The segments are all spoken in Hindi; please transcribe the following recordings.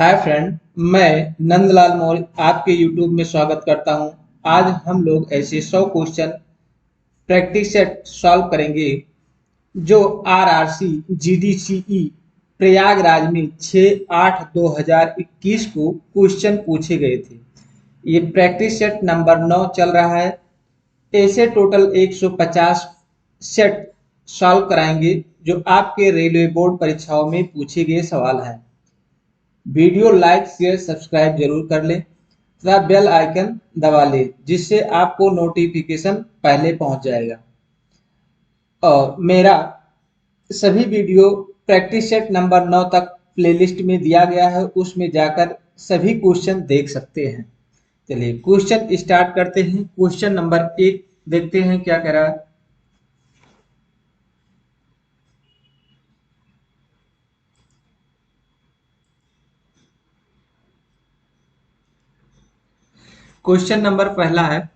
हाय फ्रेंड, मैं नंदलाल मौर्य आपके यूट्यूब में स्वागत करता हूं। आज हम लोग ऐसे 100 क्वेश्चन प्रैक्टिस सेट सॉल्व करेंगे जो आरआरसी जीडीसीई प्रयागराज में 6/8/2021 को क्वेश्चन पूछे गए थे। ये प्रैक्टिस सेट नंबर 9 चल रहा है। ऐसे टोटल 150 सेट सॉल्व कराएंगे जो आपके रेलवे बोर्ड परीक्षाओं में पूछे गए सवाल हैं। वीडियो लाइक शेयर सब्सक्राइब जरूर कर लें तथा बेल आइकन दबा लें जिससे आपको नोटिफिकेशन पहले पहुंच जाएगा। और मेरा सभी वीडियो प्रैक्टिस सेट नंबर 9 तक प्लेलिस्ट में दिया गया है, उसमें जाकर सभी क्वेश्चन देख सकते हैं। चलिए क्वेश्चन स्टार्ट करते हैं। क्वेश्चन नंबर 1 देखते हैं क्या कह रहा है। क्वेश्चन नंबर पहला है,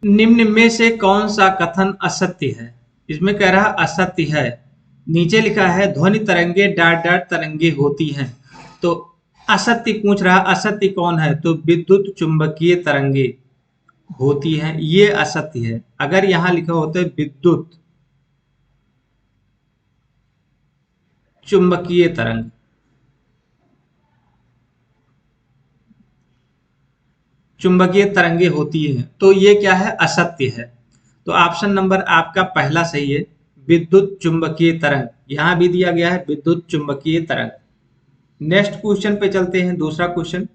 निम्न में से कौन सा कथन असत्य है। इसमें कह रहा असत्य है। नीचे लिखा है ध्वनि तरंगे डाट डाट तरंगे होती हैं, तो असत्य पूछ रहा। असत्य कौन है? तो विद्युत चुंबकीय तरंगे होती हैं, ये असत्य है। अगर यहां लिखा होता है विद्युत चुंबकीय तरंग, चुंबकीय तरंगे होती हैं, तो ये क्या है? असत्य है। तो ऑप्शन नंबर आपका पहला सही है, विद्युत चुंबकीय तरंग। यहां भी दिया गया है विद्युत चुंबकीय तरंग। नेक्स्ट क्वेश्चन पे चलते हैं। दूसरा क्वेश्चन,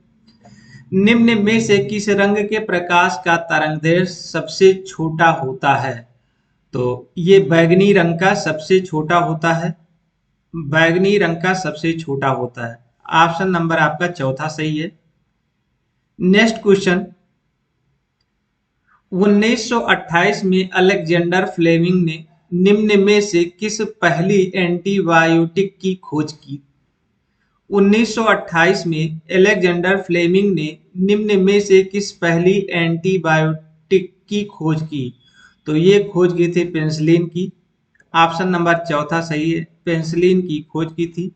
निम्न में से किस रंग के प्रकाश का तरंगदैर्घ्य सबसे छोटा होता है? तो ये बैगनी रंग का सबसे छोटा होता है। बैगनी रंग का सबसे छोटा होता है। ऑप्शन नंबर आपका चौथा सही है। नेक्स्ट क्वेश्चन, 1928 में अलेक्जेंडर फ्लेमिंग ने निम्न में से किस पहली एंटीबायोटिक की खोज की? 1928 में अलेक्जेंडर फ्लेमिंग ने निम्न में से किस पहली एंटीबायोटिक की खोज की? तो ये खोज की थी पेनिसिलिन की। ऑप्शन नंबर चौथा सही है, पेनिसिलिन की खोज की थी।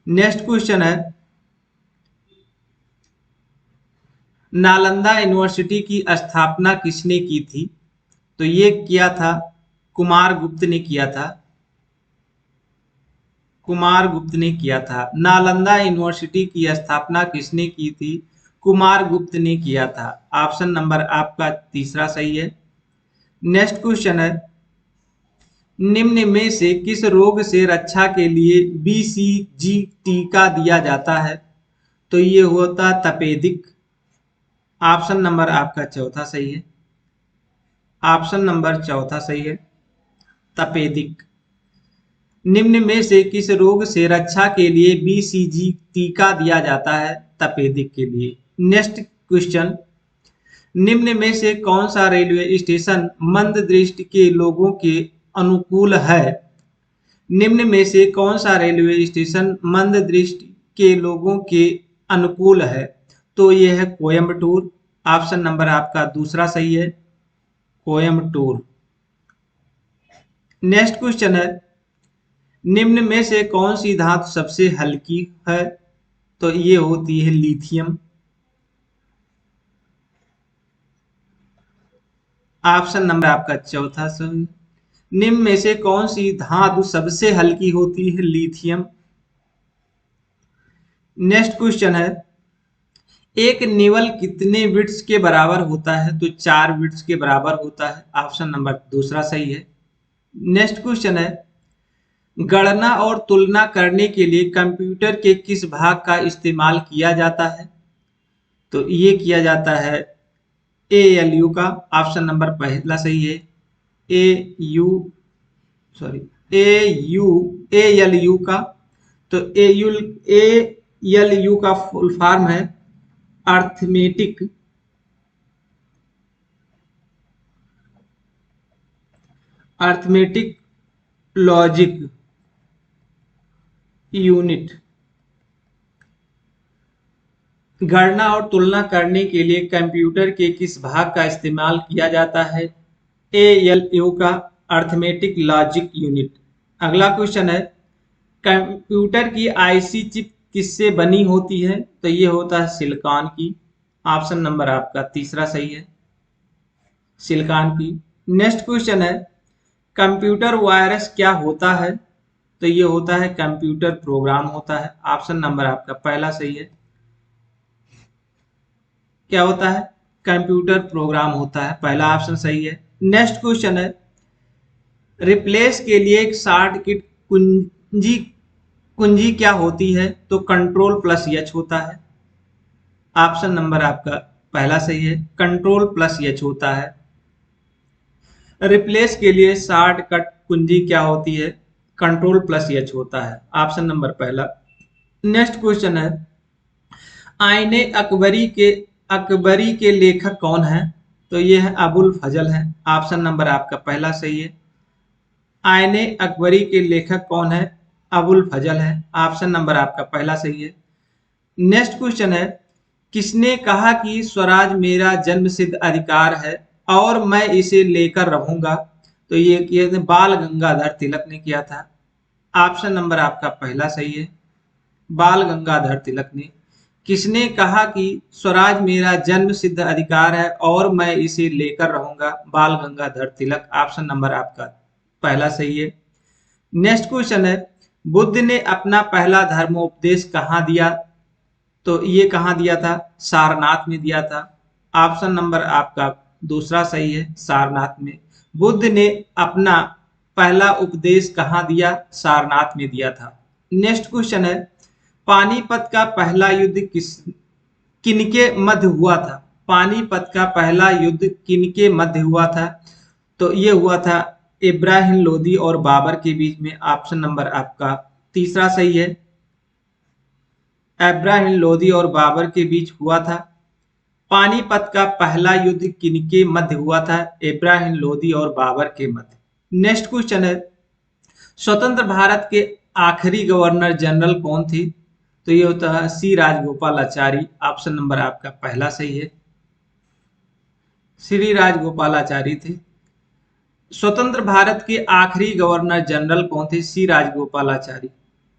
नेक्स्ट क्वेश्चन है, नालंदा यूनिवर्सिटी की स्थापना किसने की थी? तो ये किया था कुमार गुप्त ने किया था। कुमार गुप्त ने किया था। नालंदा यूनिवर्सिटी की स्थापना किसने की थी? कुमार गुप्त ने किया था। ऑप्शन नंबर आपका तीसरा सही है। नेक्स्ट क्वेश्चन है, निम्न में से किस रोग से रक्षा के लिए बीसीजी टीका दिया जाता है? तो ये होता तपेदिक। ऑप्शन नंबर आपका चौथा सही है। ऑप्शन नंबर चौथा सही है, तपेदिक। निम्न में से किस रोग से रक्षा के लिए बीसीजी टीका दिया जाता है? तपेदिक के लिए। नेक्स्ट क्वेश्चन, निम्न में से कौन सा रेलवे स्टेशन मंद दृष्टि के लोगों के अनुकूल है? निम्न में से कौन सा रेलवे स्टेशन मंद दृष्टि के लोगों के अनुकूल है? तो यह है कोयम्बटूर। ऑप्शन नंबर आपका दूसरा सही है, कोयम्बटूर। नेक्स्ट क्वेश्चन है, निम्न में से कौन सी धातु सबसे हल्की है? तो ये होती है लिथियम। ऑप्शन नंबर आपका चौथा सही। निम्न में से कौन सी धातु सबसे हल्की होती है? लिथियम। नेक्स्ट क्वेश्चन है, एक निवल कितने बिट्स के बराबर होता है? तो 4 बिट्स के बराबर होता है। ऑप्शन नंबर दूसरा सही है। नेक्स्ट क्वेश्चन है, गणना और तुलना करने के लिए कंप्यूटर के किस भाग का इस्तेमाल किया जाता है? तो ये किया जाता है एएलयू का। ऑप्शन नंबर पहला सही है, A U sorry A U ALU का। तो एएलयू का फुल फॉर्म है अर्थमेटिक अर्थमेटिक लॉजिक यूनिट। गणना और तुलना करने के लिए कंप्यूटर के किस भाग का इस्तेमाल किया जाता है? एएलयू का, अर्थमेटिक लॉजिक यूनिट। अगला क्वेश्चन है, कंप्यूटर की आईसी चिप किससे बनी होती है? तो ये होता है सिलिकॉन की। ऑप्शन नंबर आपका तीसरा सही है, सिलिकॉन की। नेक्स्ट क्वेश्चन है, कंप्यूटर वायरस क्या होता है? तो ये होता है कंप्यूटर प्रोग्राम होता है। ऑप्शन नंबर आपका पहला सही है। क्या होता है? कंप्यूटर प्रोग्राम होता है, पहला ऑप्शन सही है। नेक्स्ट क्वेश्चन है, रिप्लेस के लिए एक शॉर्टकट कुंजी कुंजी क्या होती है? तो कंट्रोल प्लस एच होता है। ऑप्शन नंबर आपका पहला सही है, कंट्रोल प्लस एच होता है। रिप्लेस के लिए शॉर्टकट कुंजी क्या होती है? कंट्रोल प्लस एच होता है। ऑप्शन नंबर पहला। नेक्स्ट क्वेश्चन है, आईने अकबरी के लेखक कौन है? तो ये है अबुल फजल है। ऑप्शन नंबर आपका पहला सही है। आईने अकबरी के लेखक कौन है? अबुल फजल है। ऑप्शन नंबर आपका पहला सही है। नेक्स्ट क्वेश्चन है, किसने कहा कि स्वराज मेरा जन्मसिद्ध अधिकार है और मैं इसे लेकर रहूंगा? तो ये बाल गंगाधर तिलक ने किया था। ऑप्शन नंबर आपका पहला सही है, बाल गंगाधर तिलक ने। किसने कहा कि स्वराज मेरा जन्म सिद्ध अधिकार है और मैं इसे लेकर रहूंगा? बाल गंगाधर तिलक। ऑप्शन नंबर आपका पहला सही है। नेक्स्ट क्वेश्चन है, बुद्ध ने अपना पहला धर्मोपदेश कहाँ दिया? तो ये कहाँ दिया था? सारनाथ में दिया था। ऑप्शन नंबर आपका दूसरा सही है, सारनाथ में। बुद्ध ने अपना पहला उपदेश कहाँ दिया? सारनाथ में दिया था। नेक्स्ट क्वेश्चन है, पानीपत का पहला युद्ध किनके मध्य हुआ था? पानीपत का पहला युद्ध किनके मध्य हुआ था? तो ये हुआ था इब्राहिम लोदी और बाबर के बीच में। ऑप्शन नंबर आपका तीसरा सही है, इब्राहिम लोदी और बाबर के बीच हुआ था। पानीपत का पहला युद्ध किनके मध्य हुआ था? इब्राहिम लोदी और बाबर के मध्य। नेक्स्ट क्वेश्चन है, स्वतंत्र भारत के आखिरी गवर्नर जनरल कौन थे? तो ये होता है सी राजगोपालाचारी। ऑप्शन नंबर आपका पहला सही है, श्री राजगोपालाचारी थे। स्वतंत्र भारत के आखिरी गवर्नर जनरल कौन थे? सी राजगोपालाचारी।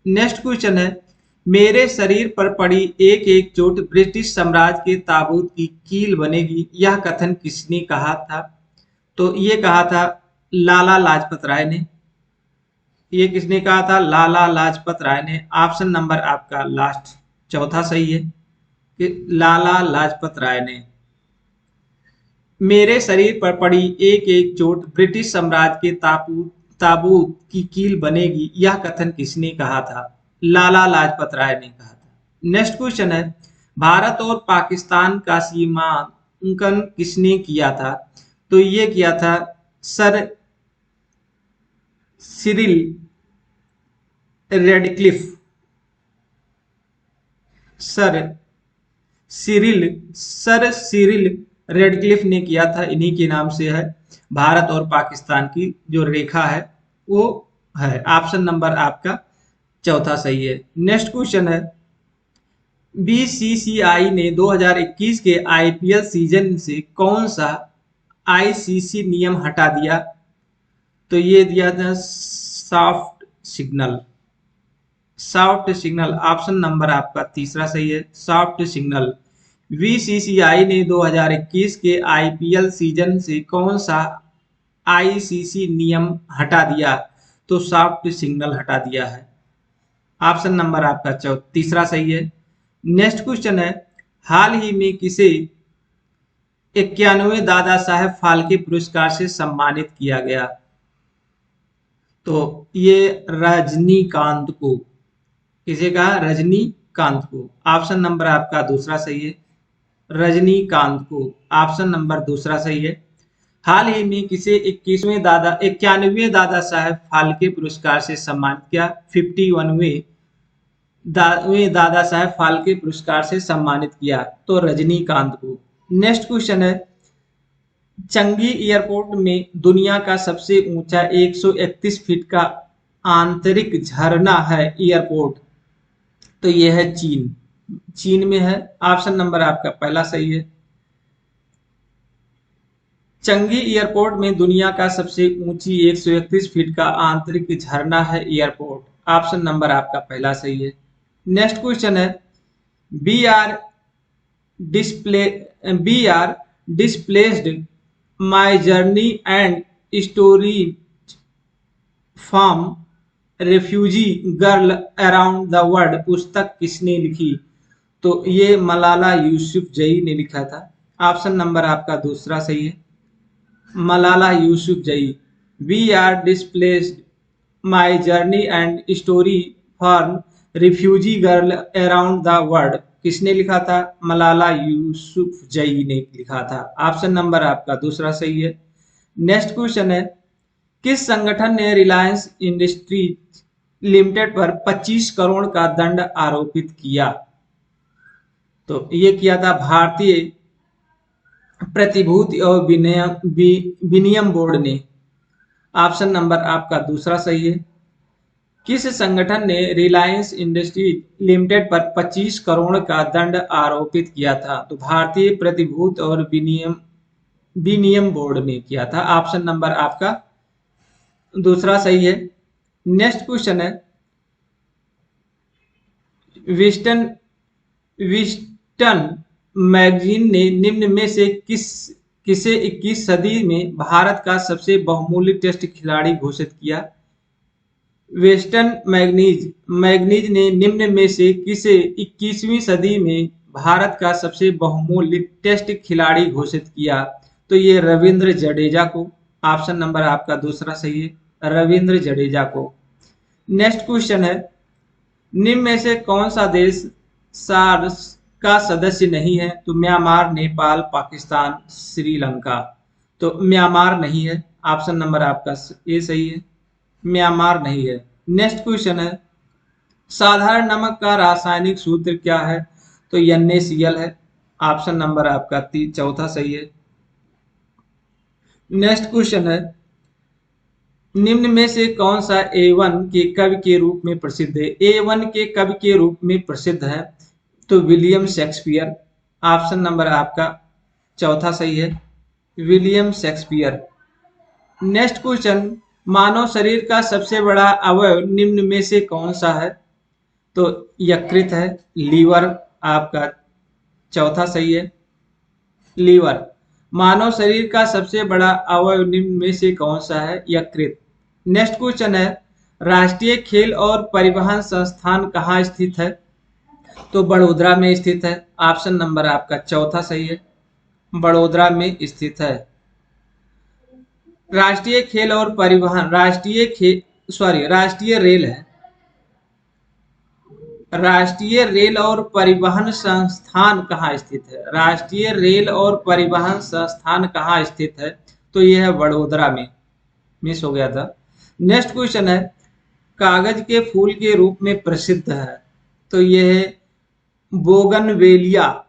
नेक्स्ट क्वेश्चन है, मेरे शरीर पर पड़ी एक एक चोट ब्रिटिश साम्राज्य के ताबूत की कील बनेगी, यह कथन किसने कहा था? तो ये कहा था लाला लाजपत राय ने। ये किसने कहा था? लाला लाजपत राय ने। ऑप्शन नंबर आपका लास्ट चौथा सही है कि लाला लाजपत राय ने। मेरे शरीर पर पड़ी एक एक चोट ब्रिटिश साम्राज्य के ताबूत की कील बनेगी, यह कथन किसने कहा था? लाला लाजपत राय ने कहा था। नेक्स्ट क्वेश्चन है, भारत और पाकिस्तान का सीमांकन किसने किया था? तो ये किया था sir Cyril Radcliffe. Sir Cyril Radcliffe ने किया था। इन्हीं के नाम से है भारत और पाकिस्तान की जो रेखा है वो है। ऑप्शन नंबर आपका चौथा सही है। नेक्स्ट क्वेश्चन है, बीसीसीआई ने 2021 के आईपीएल सीजन से कौन सा आईसीसी नियम हटा दिया? तो ये दिया था सॉफ्ट सिग्नल। ऑप्शन नंबर आपका तीसरा सही है, सॉफ्ट सिग्नल। बीसीसीआई ने 2021 के आईपीएल सीजन से कौन सा आईसीसी नियम हटा दिया? तो सॉफ्ट सिग्नल हटा दिया है। ऑप्शन नंबर आपका तीसरा सही है। नेक्स्ट क्वेश्चन है, हाल ही में किसे 91वें दादा साहेब फाल्के पुरस्कार से सम्मानित किया गया? तो ये रजनीकांत को। किसे कहा? रजनीकांत को। ऑप्शन नंबर आपका दूसरा सही है, रजनीकांत को। ऑप्शन नंबर दूसरा सही है। हाल ही में किसे 91वें दादा साहेब फाल्के पुरस्कार से सम्मानित किया? 51वें दादा साहेब फाल्के पुरस्कार से सम्मानित किया, तो रजनीकांत को। नेक्स्ट क्वेश्चन है, चंगी एयरपोर्ट में दुनिया का सबसे ऊंचा 131 फीट का आंतरिक झरना है एयरपोर्ट? तो यह है चीन। चीन में है। ऑप्शन नंबर आपका पहला सही है। चंगी एयरपोर्ट में दुनिया का सबसे ऊंची 131 फीट का आंतरिक झरना है एयरपोर्ट। ऑप्शन नंबर आपका पहला सही है। नेक्स्ट क्वेश्चन है, we are display we are displaced my journey and story from refugee girl around the world पुस्तक किसने लिखी? तो ये मलाला यूसुफजई ने लिखा था। ऑप्शन नंबर आपका दूसरा सही है, Malala Yousafzai. We are displaced my journey and story for refugee girl around the world किसने लिखा था? मलाला यूसुफजई ने लिखा था। ऑप्शन नंबर आपका दूसरा सही है। नेक्स्ट क्वेश्चन है, किस संगठन ने रिलायंस इंडस्ट्रीज लिमिटेड पर 25 करोड़ का दंड आरोपित किया? तो ये किया था भारतीय प्रतिभूति और विनियम बोर्ड ने। ऑप्शन नंबर आपका दूसरा सही है। किस संगठन ने रिलायंस इंडस्ट्रीज लिमिटेड पर 25 करोड़ का दंड आरोपित किया था? तो भारतीय प्रतिभूति और विनियम बोर्ड ने किया था। ऑप्शन नंबर आपका दूसरा सही है। नेक्स्ट क्वेश्चन है, विस्टन विस्टन मैगजीन ने निम्न में से किसे 21 सदी में भारत का सबसे बहुमूल्य टेस्ट खिलाड़ी घोषित किया? वेस्टर्न मैगनीज ने निम्न में से किसे 21वीं सदी में भारत का सबसे बहुमूल्य टेस्ट खिलाड़ी घोषित किया? तो ये रविंद्र जडेजा को। ऑप्शन नंबर आपका दूसरा सही है, रविंद्र जडेजा को। नेक्स्ट क्वेश्चन है, निम्न में से कौन सा देश सार्स का सदस्य नहीं है? तो म्यांमार, नेपाल, पाकिस्तान, श्रीलंका। तो म्यांमार नहीं है। ऑप्शन नंबर आपका ये सही है, म्यांमार नहीं है। नेक्स्ट क्वेश्चन है, साधारण नमक का रासायनिक सूत्र क्या है? तो NaCl है। ऑप्शन नंबर आपका चौथा सही है। नेक्स्ट क्वेश्चन है, निम्न में से कौन सा A1 के कवि के रूप में प्रसिद्ध है? A1 के कवि के रूप में प्रसिद्ध है तो विलियम शेक्सपियर। ऑप्शन नंबर आपका चौथा सही है, विलियम शेक्सपियर। नेक्स्ट क्वेश्चन, मानव शरीर का सबसे बड़ा अवयव निम्न में से कौन सा है? तो यकृत है, लीवर आपका चौथा सही है, लीवर। मानव शरीर का सबसे बड़ा अवयव निम्न में से कौन सा है? यकृत। नेक्स्ट क्वेश्चन है, राष्ट्रीय खेल और परिवहन संस्थान कहाँ स्थित है? तो बड़ोदरा में स्थित है। ऑप्शन नंबर आपका चौथा सही है, बड़ोदरा में स्थित है। राष्ट्रीय खेल और परिवहन राष्ट्रीय रेल है, राष्ट्रीय रेल और परिवहन संस्थान कहाँ स्थित है? राष्ट्रीय रेल और परिवहन संस्थान कहाँ स्थित है? तो यह है वडोदरा में, मिस हो गया था। नेक्स्ट क्वेश्चन है, कागज के फूल के रूप में प्रसिद्ध है तो यह है बोगनवेलिया।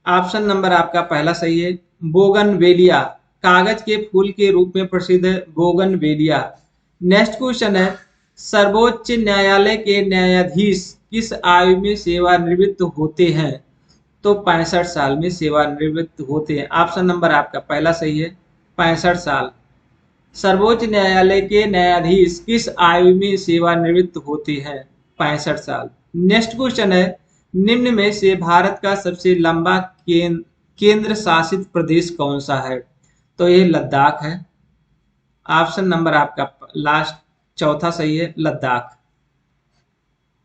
ऑप्शन नंबर आपका पहला सही है, बोगनवेलिया। कागज के फूल के रूप में प्रसिद्ध है बोगनवेलिया। नेक्स्ट क्वेश्चन है, सर्वोच्च न्यायालय के न्यायाधीश किस आयु में सेवानिवृत्त होते हैं? तो 65 साल में सेवानिवृत्त होते हैं। ऑप्शन नंबर आपका पहला सही है, 65 साल। सर्वोच्च न्यायालय के न्यायाधीश किस आयु में सेवानिवृत्त होते हैं? 65 साल। नेक्स्ट क्वेश्चन है, निम्न में से भारत का सबसे लंबा केंद्र शासित प्रदेश कौन सा है? तो ये लद्दाख है। ऑप्शन नंबर आपका लास्ट चौथा सही है, लद्दाख।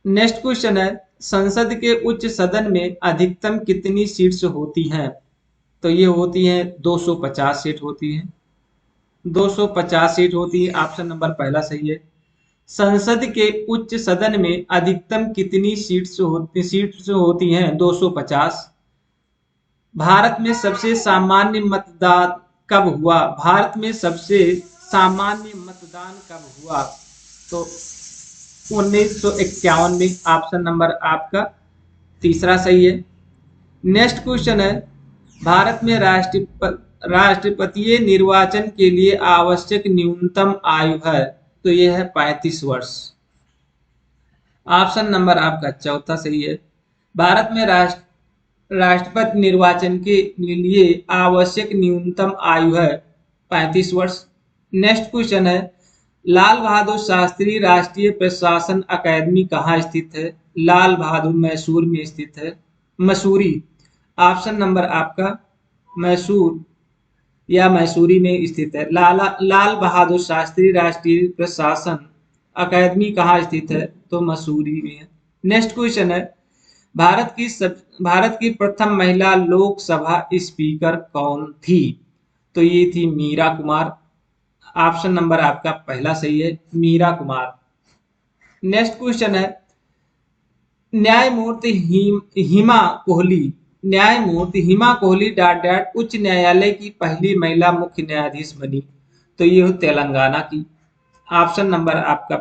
नेक्स्ट क्वेश्चन है, संसद के उच्च सदन में अधिकतम कितनी सीट्स होती हैं? तो ये होती हैं 250 सीट होती हैं, 250 सीट होती है। ऑप्शन नंबर पहला सही है। संसद के उच्च सदन में अधिकतम कितनी सीट्स होती हैं? 250। भारत में सबसे सामान्य मतदान कब हुआ? भारत में सबसे सामान्य मतदान कब हुआ? तो 1951 में। ऑप्शन नंबर आपका तीसरा सही है। नेक्स्ट क्वेश्चन है, भारत में राष्ट्रपतीय निर्वाचन के लिए आवश्यक न्यूनतम आयु है तो यह है 35 वर्ष। ऑप्शन नंबर आपका चौथा सही है, भारत में राष्ट्रपति निर्वाचन के लिए आवश्यक न्यूनतम आयु है 35 वर्ष। नेक्स्ट क्वेश्चन है, लाल बहादुर शास्त्री राष्ट्रीय प्रशासन अकादमी कहाँ स्थित है? लाल बहादुर मैसूर में स्थित है, मसूरी। ऑप्शन नंबर आपका मैसूर या मैसूरी में स्थित है। लाल बहादुर शास्त्री राष्ट्रीय प्रशासन अकादमी कहाँ स्थित है? तो मसूरी में है। नेक्स्ट क्वेश्चन है, भारत की प्रथम महिला लोकसभा स्पीकर कौन थी? तो ये थी मीरा कुमार। ऑप्शन नंबर आपका पहला सही है, मीरा कुमार। नेक्स्ट क्वेश्चन है, न्यायमूर्ति हिमा कोहली डॉट डॉट उच्च न्यायालय की पहली महिला मुख्य न्यायाधीश बनी। तो ये हो तेलंगाना की। ऑप्शन नंबर आपका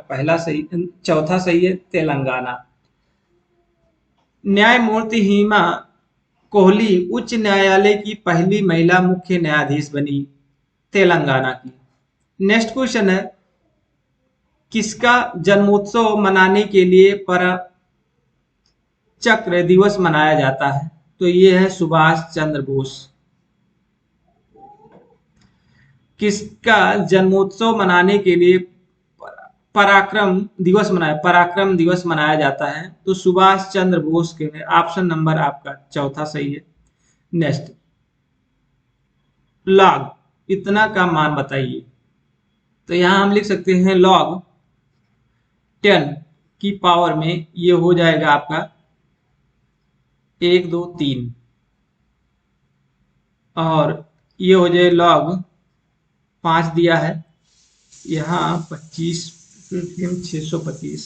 चौथा सही है, तेलंगाना। न्यायमूर्ति हिमा कोहली उच्च न्यायालय की पहली महिला मुख्य न्यायाधीश बनी, तेलंगाना की। नेक्स्ट क्वेश्चन है, किसका जन्मोत्सव मनाने के लिए चक्र दिवस मनाया जाता है? तो ये है सुभाष चंद्र बोस। किसका जन्मोत्सव मनाने के लिए पराक्रम दिवस मनाया जाता है? तो सुभाष चंद्र बोस के। ऑप्शन नंबर आपका चौथा सही है। नेक्स्ट, लॉग इतना का मान बताइए। तो यहां हम लिख सकते हैं लॉग 10 की पावर में ये हो जाएगा आपका 1 2 3 और ये हो जाए लॉग 5 दिया है, यहाँ 25 625,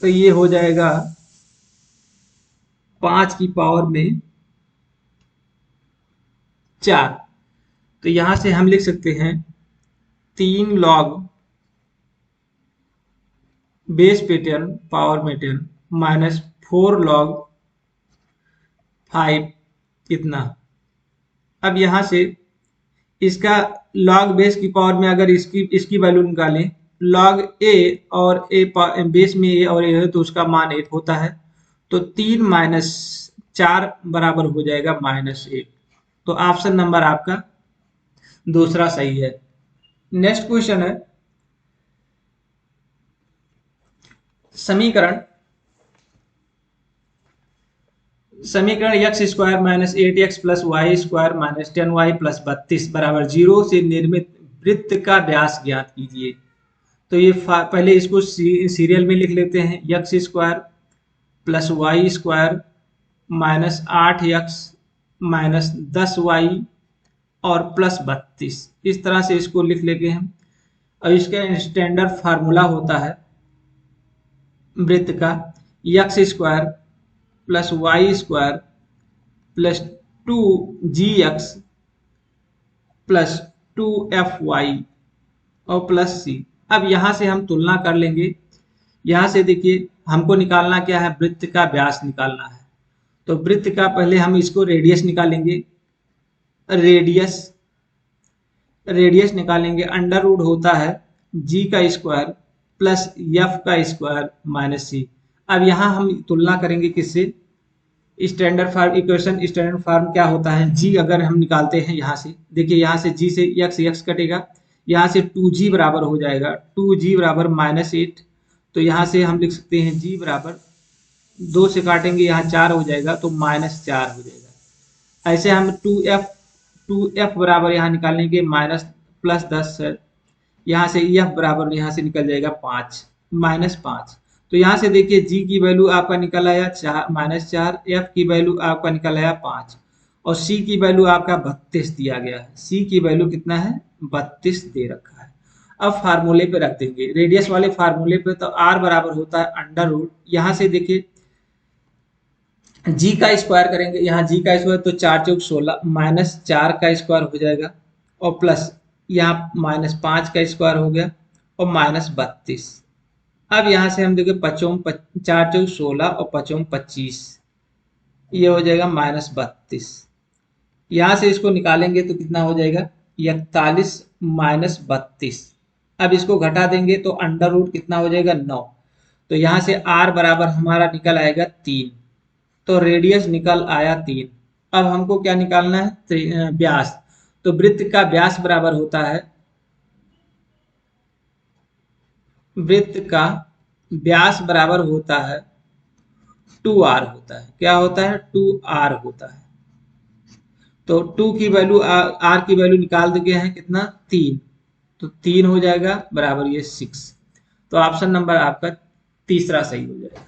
तो ये हो जाएगा 5 की पावर में 4। तो यहां से हम लिख सकते हैं 3 लॉग बेस पे 10 पावर में 10 माइनस 4 लॉग 5 कितना। अब यहां से इसका लॉग बेस की पावर में अगर इसकी वैल्यू निकालें, लॉग ए और ए बेस में ए और ए है तो उसका मान 8 होता है। तो 3 माइनस 4 बराबर हो जाएगा -1। तो ऑप्शन नंबर आपका दूसरा सही है। नेक्स्ट क्वेश्चन है, समीकरण x square minus 8x plus Y square minus 10y plus 32 बराबर 0 से निर्मित वृत्त का व्यास ज्ञात कीजिए। तो ये पहले इसको सीरियल में लिख लेते हैं, x square plus Y square minus 8x minus 10y और प्लस 32, इस तरह से इसको लिख लेंगे हम। और इसका स्टैंडर्ड फार्मूला होता है वृत्त का x square plus Y square plus 2gx plus 2fy और प्लस c। अब यहां से हम तुलना कर लेंगे। यहां से देखिए हमको निकालना क्या है, वृत्त का व्यास निकालना है। तो वृत्त का पहले हम इसको रेडियस निकालेंगे। रेडियस निकालेंगे, अंडर रूट होता है g का स्क्वायर प्लस f का स्क्वायर माइनस c। अब यहाँ हम तुलना करेंगे किससे, standard form equation. Standard form क्या होता है, g अगर हम निकालते हैं यहाँ से, देखिए यहाँ से g से x कटेगा, यहाँ से 2g बराबर हो जाएगा 2g बराबर -8। तो यहाँ से हम लिख सकते हैं g बराबर 2 से काटेंगे यहाँ 4 हो जाएगा तो -4 हो जाएगा। ऐसे हम 2f बराबर यहाँ निकालेंगे +10 है, यहाँ से f बराबर यहाँ से निकल जाएगा 5 -5। तो यहाँ से देखिए g की वैल्यू आपका निकल आया -4, f की वैल्यू आपका निकल आया 5 और c की वैल्यू आपका 32 दिया गया है। c की वैल्यू कितना है, 32 दे रखा है। अब फार्मूले पे रख देंगे, रेडियस वाले फार्मूले पे। तो r बराबर होता है अंडर रूट, यहाँ से देखिए g का स्क्वायर करेंगे, यहाँ g का स्क्वायर तो 4 चौक 16 -4 का स्क्वायर हो जाएगा और प्लस यहाँ -5 का स्क्वायर हो गया और -32। अब यहाँ से हम देखें 4 चौक 16 और 5 25, ये हो जाएगा -32। यहाँ से इसको निकालेंगे तो कितना हो जाएगा 41 -32। अब इसको घटा देंगे तो अंडर रूट कितना हो जाएगा 9। तो यहाँ से r बराबर हमारा निकल आएगा 3 तो रेडियस निकल आया 3। अब हमको क्या निकालना है? व्यास। तो वृत्त का व्यास बराबर होता है, वृत्त का व्यास बराबर होता है 2r होता है। क्या होता है? 2r होता है। तो 2 की वैल्यू r की वैल्यू निकाल दिए हैं कितना? 3। तो 3 हो जाएगा बराबर ये 6। तो ऑप्शन नंबर आपका तीसरा सही हो जाएगा।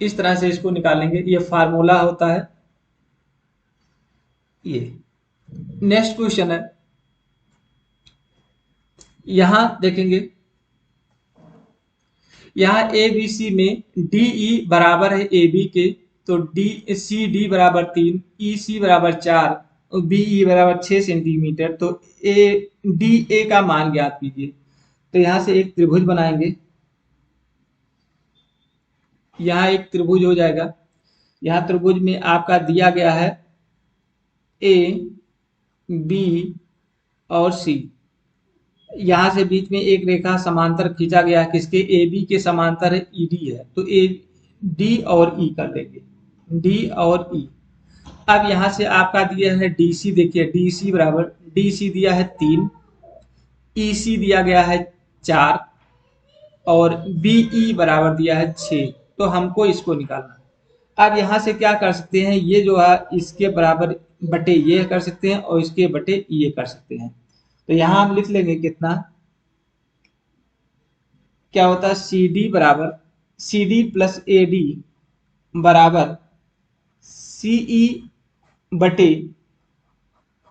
इस तरह से इसको निकालेंगे, ये फार्मूला होता है ये। नेक्स्ट क्वेश्चन है, यहां देखेंगे, यहाँ ए बी सी में डी ई बराबर है ए बी के, तो डी सी डी बराबर 3, ई सी बराबर 4 और बी ई बराबर 6 सेंटीमीटर। तो ए डी ए का मान ज्ञात कीजिए। तो यहाँ से एक त्रिभुज बनाएंगे, यहाँ एक त्रिभुज हो जाएगा। यहाँ त्रिभुज में आपका दिया गया है ए बी और सी। यहाँ से बीच में एक रेखा समांतर खींचा गया है, किसके? ए बी के समांतर है, ई डी है। तो ए डी और ई कर लेंगे, डी और ई। अब यहाँ से आपका दिया है डी सी, देखिए डी सी बराबर, डी सी दिया है 3, ई सी दिया गया है 4 और बी ई बराबर दिया है 6। तो हमको इसको निकालना है। अब यहाँ से क्या कर सकते हैं, ये जो है इसके बराबर बटे ये कर सकते हैं और इसके बटे ये कर सकते हैं। तो यहाँ हम लिख लेंगे कितना, क्या होता है? सी डी बराबर, C D plus A D बराबर सी ई बटे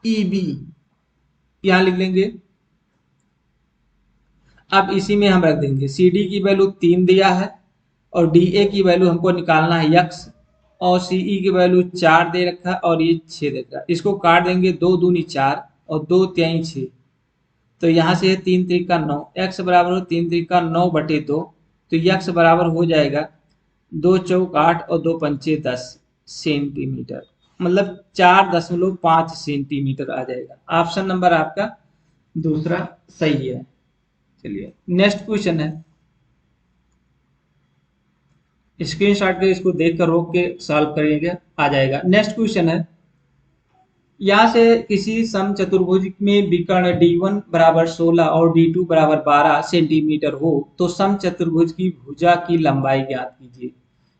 ई बी, यहां लिख लेंगे। अब इसी में हम रख देंगे सी डी की वैल्यू 3 दिया है और डी ए की वैल्यू हमको निकालना है यक्स, और सी ई की वैल्यू 4 दे रखा है और ये 6 दे रखा है। इसको काट देंगे, 2 दूनी 4 और 2 तिहाई 6। तो यहाँ से 3 त्रिका 9, एक्स बराबर हो 3 त्रिका 9 बटे 2। तो यक्स बराबर हो जाएगा 2 चौक 8 और 2 पंचे 10 सेंटीमीटर, मतलब 4.5 सेंटीमीटर आ जाएगा। ऑप्शन नंबर आपका दूसरा सही है। चलिए नेक्स्ट क्वेश्चन है, स्क्रीनशॉट के इसको देखकर रोक के सॉल्व करेंगे, आ जाएगा। नेक्स्ट क्वेश्चन है, यहाँ से किसी समचतुर्भुज में विकर्ण D1 बराबर 16 और D2 बराबर 12 सेंटीमीटर हो तो समचतुर्भुज की भुजा की लंबाई ज्ञात कीजिए।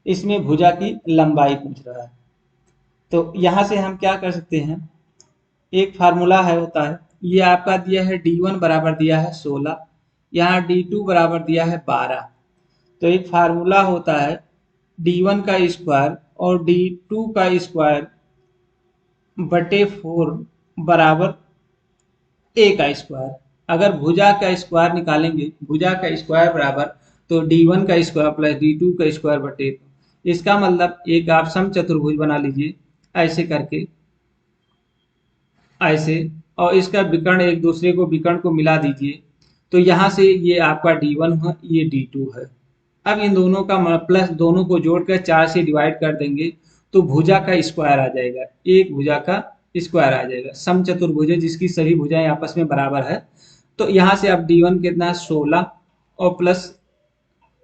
इसमें भुजा की लंबाई पूछ रहा है। तो यहाँ से हम क्या कर सकते हैं, एक फार्मूला है होता है, ये आपका दिया है D1 बराबर दिया है 16, यहाँ D2 बराबर दिया है 12। तो एक फार्मूला होता है D1 का स्क्वायर और D2 का स्क्वायर बटे 4 बराबर ए का स्क्वायर। अगर भुजा का स्क्वायर निकालेंगे, भुजा का स्क्वायर बराबर तो D1 का स्क्वायर प्लस D2 का स्क्वायर बटे 2। इसका मतलब एक आप समचतुर्भुज बना लीजिए ऐसे करके, ऐसे, और इसका विकर्ण एक दूसरे को विकर्ण को मिला दीजिए। तो यहाँ से ये आपका D1 है, ये D2 है। अब इन दोनों का प्लस दोनों को जोड़कर 4 से डिवाइड कर देंगे तो भुजा का स्क्वायर आ जाएगा, एक भुजा का स्क्वायर आ जाएगा। समचतुर्भुज जिसकी सभी भुजाएं आपस में बराबर है। तो यहाँ से अब D1 कितना, 16 और प्लस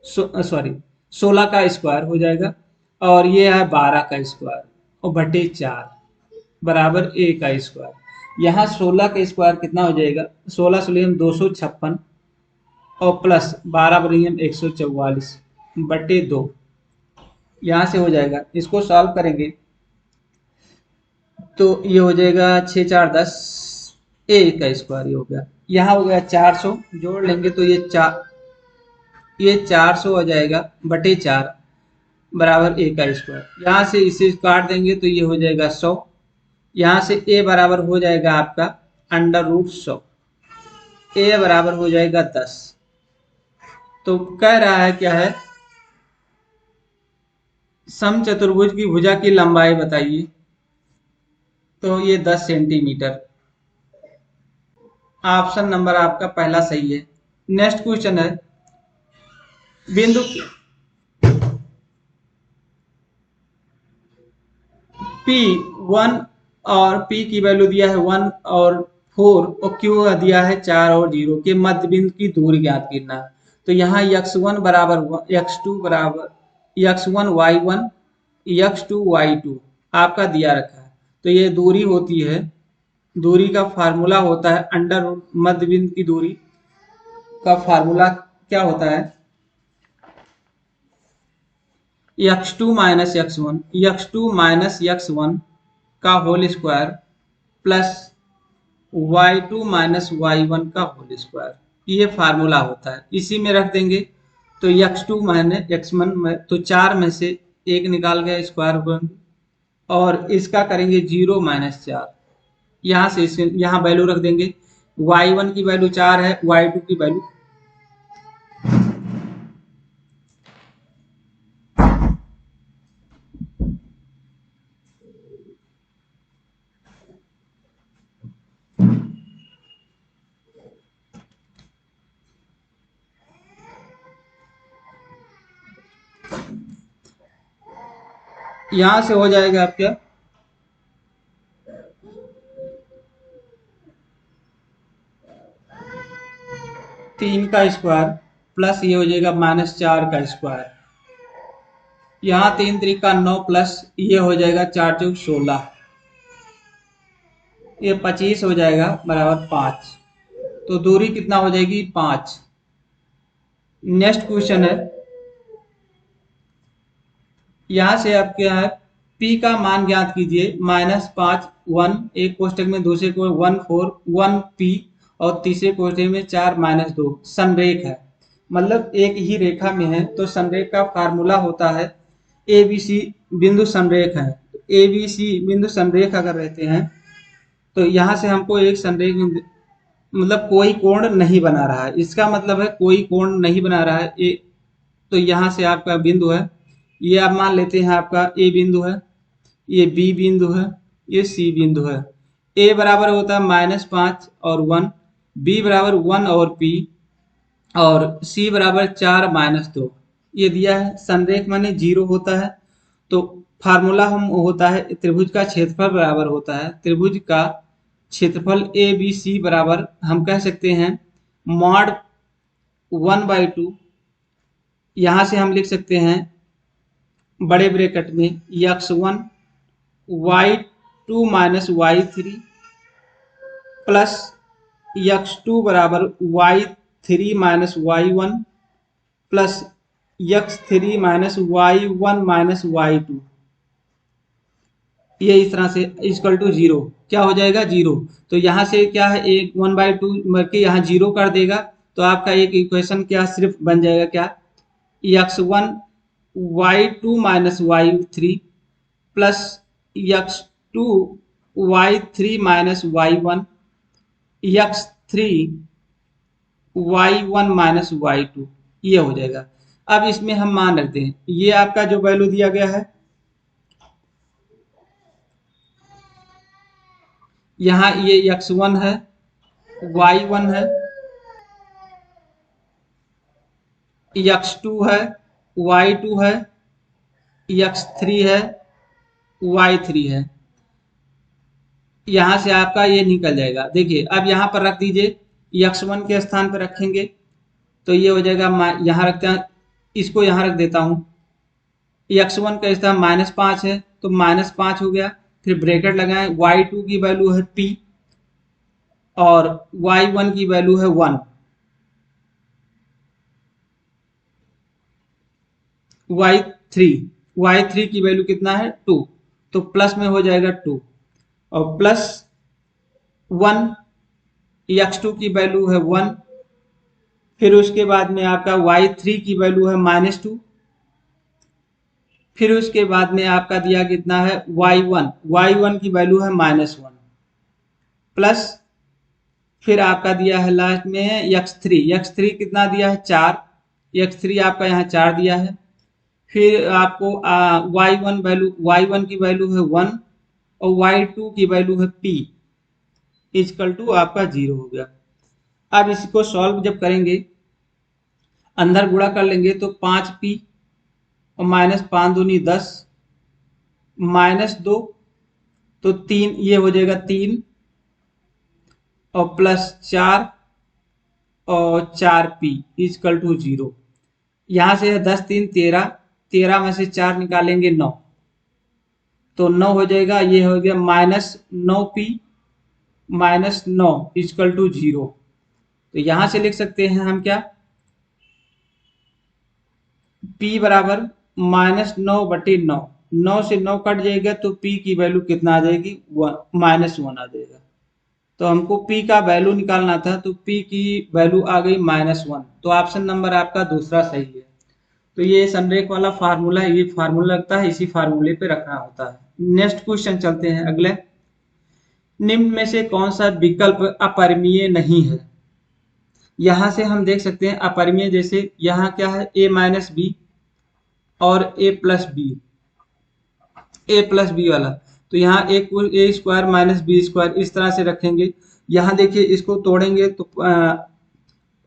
16 का स्क्वायर हो जाएगा और ये है 12 का स्क्वायर और बटे 4 बराबर ए का स्क्वायर। यहाँ 16 का स्क्वायर कितना हो जाएगा, 16 सोलह 256 और प्लस 12 बरीम 144 बटे 2, यहाँ से हो जाएगा। इसको सॉल्व करेंगे तो ये हो जाएगा 6 4 10 ए का स्क्वायर, ये हो गया। यहाँ हो गया 400, जोड़ लेंगे तो ये 400 हो जाएगा बटे 4 बराबर ए का स्क्वायर। यहाँ से इसे काट देंगे तो ये हो जाएगा 100। यहाँ से ए बराबर हो जाएगा आपका √100, ए बराबर हो जाएगा 10। तो कह रहा है क्या है, समचतुर्भुज की भुजा की लंबाई बताइए। तो ये 10 सेंटीमीटर। ऑप्शन नंबर आपका पहला सही है। नेक्स्ट क्वेश्चन है, बिंदु P1 और P की वैल्यू दिया है 1 और 4 और Q दिया है 4 और 0 के मध्य बिंदु की दूरी ज्ञात करना। तो यहाँ x1 बराबर x2 बराबर x1 y1 x2 y2 आपका दिया रखा है। तो ये दूरी होती है, दूरी का फार्मूला होता है अंडर रूट मध्य बिंदु की दूरी का फार्मूला क्या होता है, x2 माइनस x1 का whole square plus y2 minus y1 का होल स्क्वायर, ये फार्मूला होता है। इसी में रख देंगे तो x2 माइनस x1 में तो 4 में से एक निकाल गया स्क्वायर वन, और इसका करेंगे 0 माइनस 4, यहाँ से इसे यहाँ वैल्यू रख देंगे। y1 की वैल्यू 4 है, y2 की वैल्यू यहाँ से हो जाएगा आपका 3 का स्क्वायर प्लस ये हो जाएगा -4 का स्क्वायर, यहाँ 3 3 9 प्लस ये हो जाएगा 4 चौक 16, ये 25 हो जाएगा बराबर 5। तो दूरी कितना हो जाएगी 5। नेक्स्ट क्वेश्चन है, यहाँ से आप क्या है P का मान ज्ञात कीजिए -5 1 एक कोष्टक में, दूसरे को 1 4 1 P और तीसरे कोष्टक में 4 -2 संरेख है, मतलब एक ही रेखा में है। तो संरेख का फार्मूला होता है ABC बिंदु संरेख है। ABC बिंदु संरेख अगर रहते हैं तो यहाँ से हमको एक संरेख मतलब कोई कोण नहीं बना रहा है, इसका मतलब है कोई कोण नहीं बना रहा है। तो यहाँ से आपका बिंदु है, ये आप मान लेते हैं आपका A बिंदु है, ये B बिंदु है, ये C बिंदु है। A बराबर होता है -5 और 1, B बराबर 1 और P, और C बराबर 4 -2 ये दिया है। संरेख माने 0 होता है। तो फार्मूला हम होता है त्रिभुज का क्षेत्रफल बराबर होता है, त्रिभुज का क्षेत्रफल ABC बराबर हम कह सकते हैं मॉड 1/2, यहाँ से हम लिख सकते हैं बड़े ब्रैकेट में x1 y2 minus y3 plus x2 बराबर y3 minus y1 plus x3 minus y1 minus y2, ये इस तरह से इक्वल टू 0 क्या हो जाएगा 0। तो यहाँ से क्या है एक 1/2 करके यहाँ 0 कर देगा, तो आपका एक इक्वेशन क्या सिर्फ बन जाएगा क्या x1 y2 minus y3 plus x2 y3 minus y1 x3 y1 minus y2, ये हो जाएगा। अब इसमें हम मान रखते हैं, ये आपका जो वैल्यू दिया गया है, यहाँ ये x1 है, y1 है, x2 है, y2 है, x3 है, y3 है। यहाँ से आपका ये निकल जाएगा। देखिए अब यहाँ पर रख दीजिए, x1 के स्थान पर रखेंगे तो ये हो जाएगा, यहाँ रखते हैं, इसको यहाँ रख देता हूँ, x1 का स्थान -5 है तो -5 हो गया। फिर ब्रैकेट लगाएं, y2 की वैल्यू है P और y1 की वैल्यू है 1, y3 की वैल्यू कितना है 2, तो प्लस में हो जाएगा 2 और प्लस 1, x2 की वैल्यू है 1, फिर उसके बाद में आपका y3 की वैल्यू है -2, फिर उसके बाद में आपका दिया कितना है y1 की वैल्यू है -1 प्लस फिर आपका दिया है लास्ट में x3 कितना दिया है 4, x3 आपका यहाँ 4 दिया है। फिर आपको y1 की वैल्यू है 1 और y2 की वैल्यू है P इक्वल टू आपका 0 हो गया। अब इसको सॉल्व जब करेंगे, अंदर गुणा कर लेंगे तो 5P और -5 दूनी 10 -2 तो 3, ये हो जाएगा 3 और प्लस 4 और 4p इजकल टू 0। यहाँ से है 10 3 13, 13 में से 4 निकालेंगे 9, तो 9 हो जाएगा, ये हो गया -9p -9 इजकल टू 0। तो यहाँ से लिख सकते हैं हम क्या, p बराबर -9/9, 9 से 9 कट जाएगा तो p की वैल्यू कितना आ जाएगी, -1 आ जाएगा। तो हमको p का वैल्यू निकालना था, तो p की वैल्यू आ गई -1। तो ऑप्शन नंबर आपका दूसरा सही है। तो ये संरेख वाला फार्मूला है, ये फार्मूला लगता है, इसी फार्मूले पे रखना होता है। नेक्स्ट क्वेश्चन चलते हैं अगले। निम्न में से कौन सा विकल्प अपरिमेय नहीं है। यहां से हम देख सकते हैं अपरिमेय, जैसे यहाँ क्या है, a-b और a+b वाला, तो यहाँ a स्क्वायर -b स्क्वायर इस तरह से रखेंगे। यहाँ देखिए इसको तोड़ेंगे तो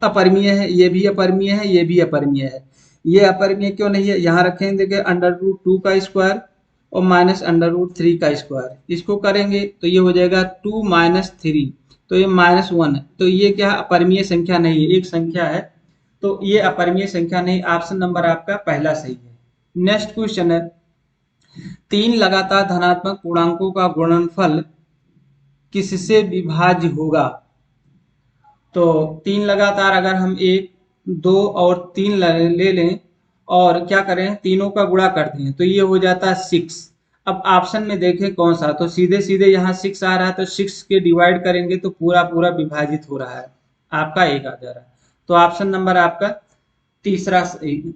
अपरिमेय है, ये भी अपरिमेय है, ये भी अपरिमेय है। ये अपरिमेय क्यों नहीं है, यहाँ रखेंगे देखिए √2 का स्क्वायर और -√3 का स्क्वायर, इसको करेंगे तो ये हो जाएगा 2 - 3, तो ये -1 है। तो ये क्या अपरिमेय संख्या नहीं है, एक संख्या है, तो ये अपरिमेय संख्या नहीं। ऑप्शन नंबर आपका पहला सही है। नेक्स्ट क्वेश्चन है, 3 लगातार धनात्मक पूर्णांकों का गुणनफल किससे विभाज्य होगा। तो 3 लगातार अगर हम 1 2 और 3 ले लें और क्या करें, तीनों का गुणा कर दें तो ये हो जाता है 6। अब ऑप्शन में देखें कौन सा, तो सीधे सीधे यहाँ 6 आ रहा है, तो 6 के डिवाइड करेंगे तो पूरा पूरा विभाजित हो रहा है, आपका 1 आ जा रहा है। तो ऑप्शन नंबर आपका तीसरा सही,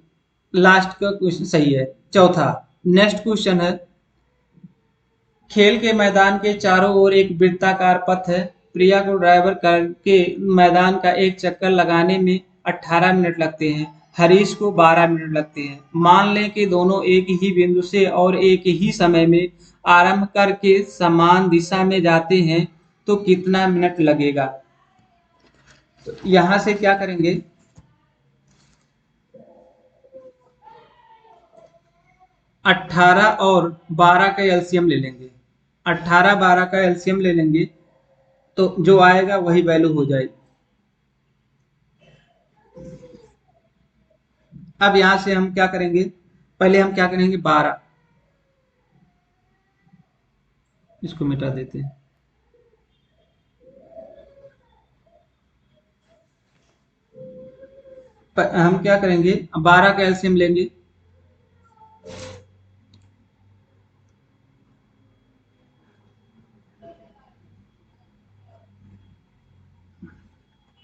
लास्ट का क्वेश्चन सही है। चौथा नेक्स्ट क्वेश्चन है, खेल के मैदान के चारों ओर एक वृत्ताकार पथ है। प्रिया को ड्राइवर करके मैदान का एक चक्कर लगाने में 18 मिनट लगते हैं, हरीश को 12 मिनट लगते हैं। मान लें कि दोनों एक ही बिंदु से और एक ही समय में आरंभ करके समान दिशा में जाते हैं तो कितना मिनट लगेगा। तो यहाँ से क्या करेंगे, 18 और 12 का एलसीएम ले लेंगे, 18 12 का एलसीएम ले लेंगे तो जो आएगा वही वैल्यू हो जाएगी। अब यहां से हम क्या करेंगे, पहले हम क्या करेंगे 12, इसको मिटा देते हैं। हम क्या करेंगे 12 का एलसीएम लेंगे,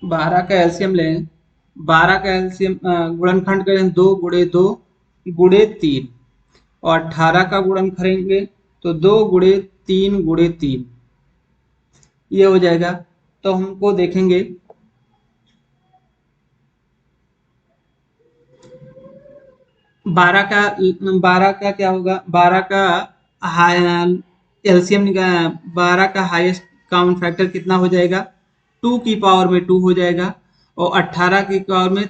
बारह का एलसीएम लें, 12 का एलसीएम गुणनखंड करें 2 × 2 × 3 और 18 का गुणन करेंगे तो 2 × 3 × 3, ये हो जाएगा। तो हमको देखेंगे 12 का क्या होगा, 12 का एलसीएम, 12 का हाईएस्ट काउंट फैक्टर कितना हो जाएगा, 2 की पावर में 2 हो जाएगा और 18 की पावर में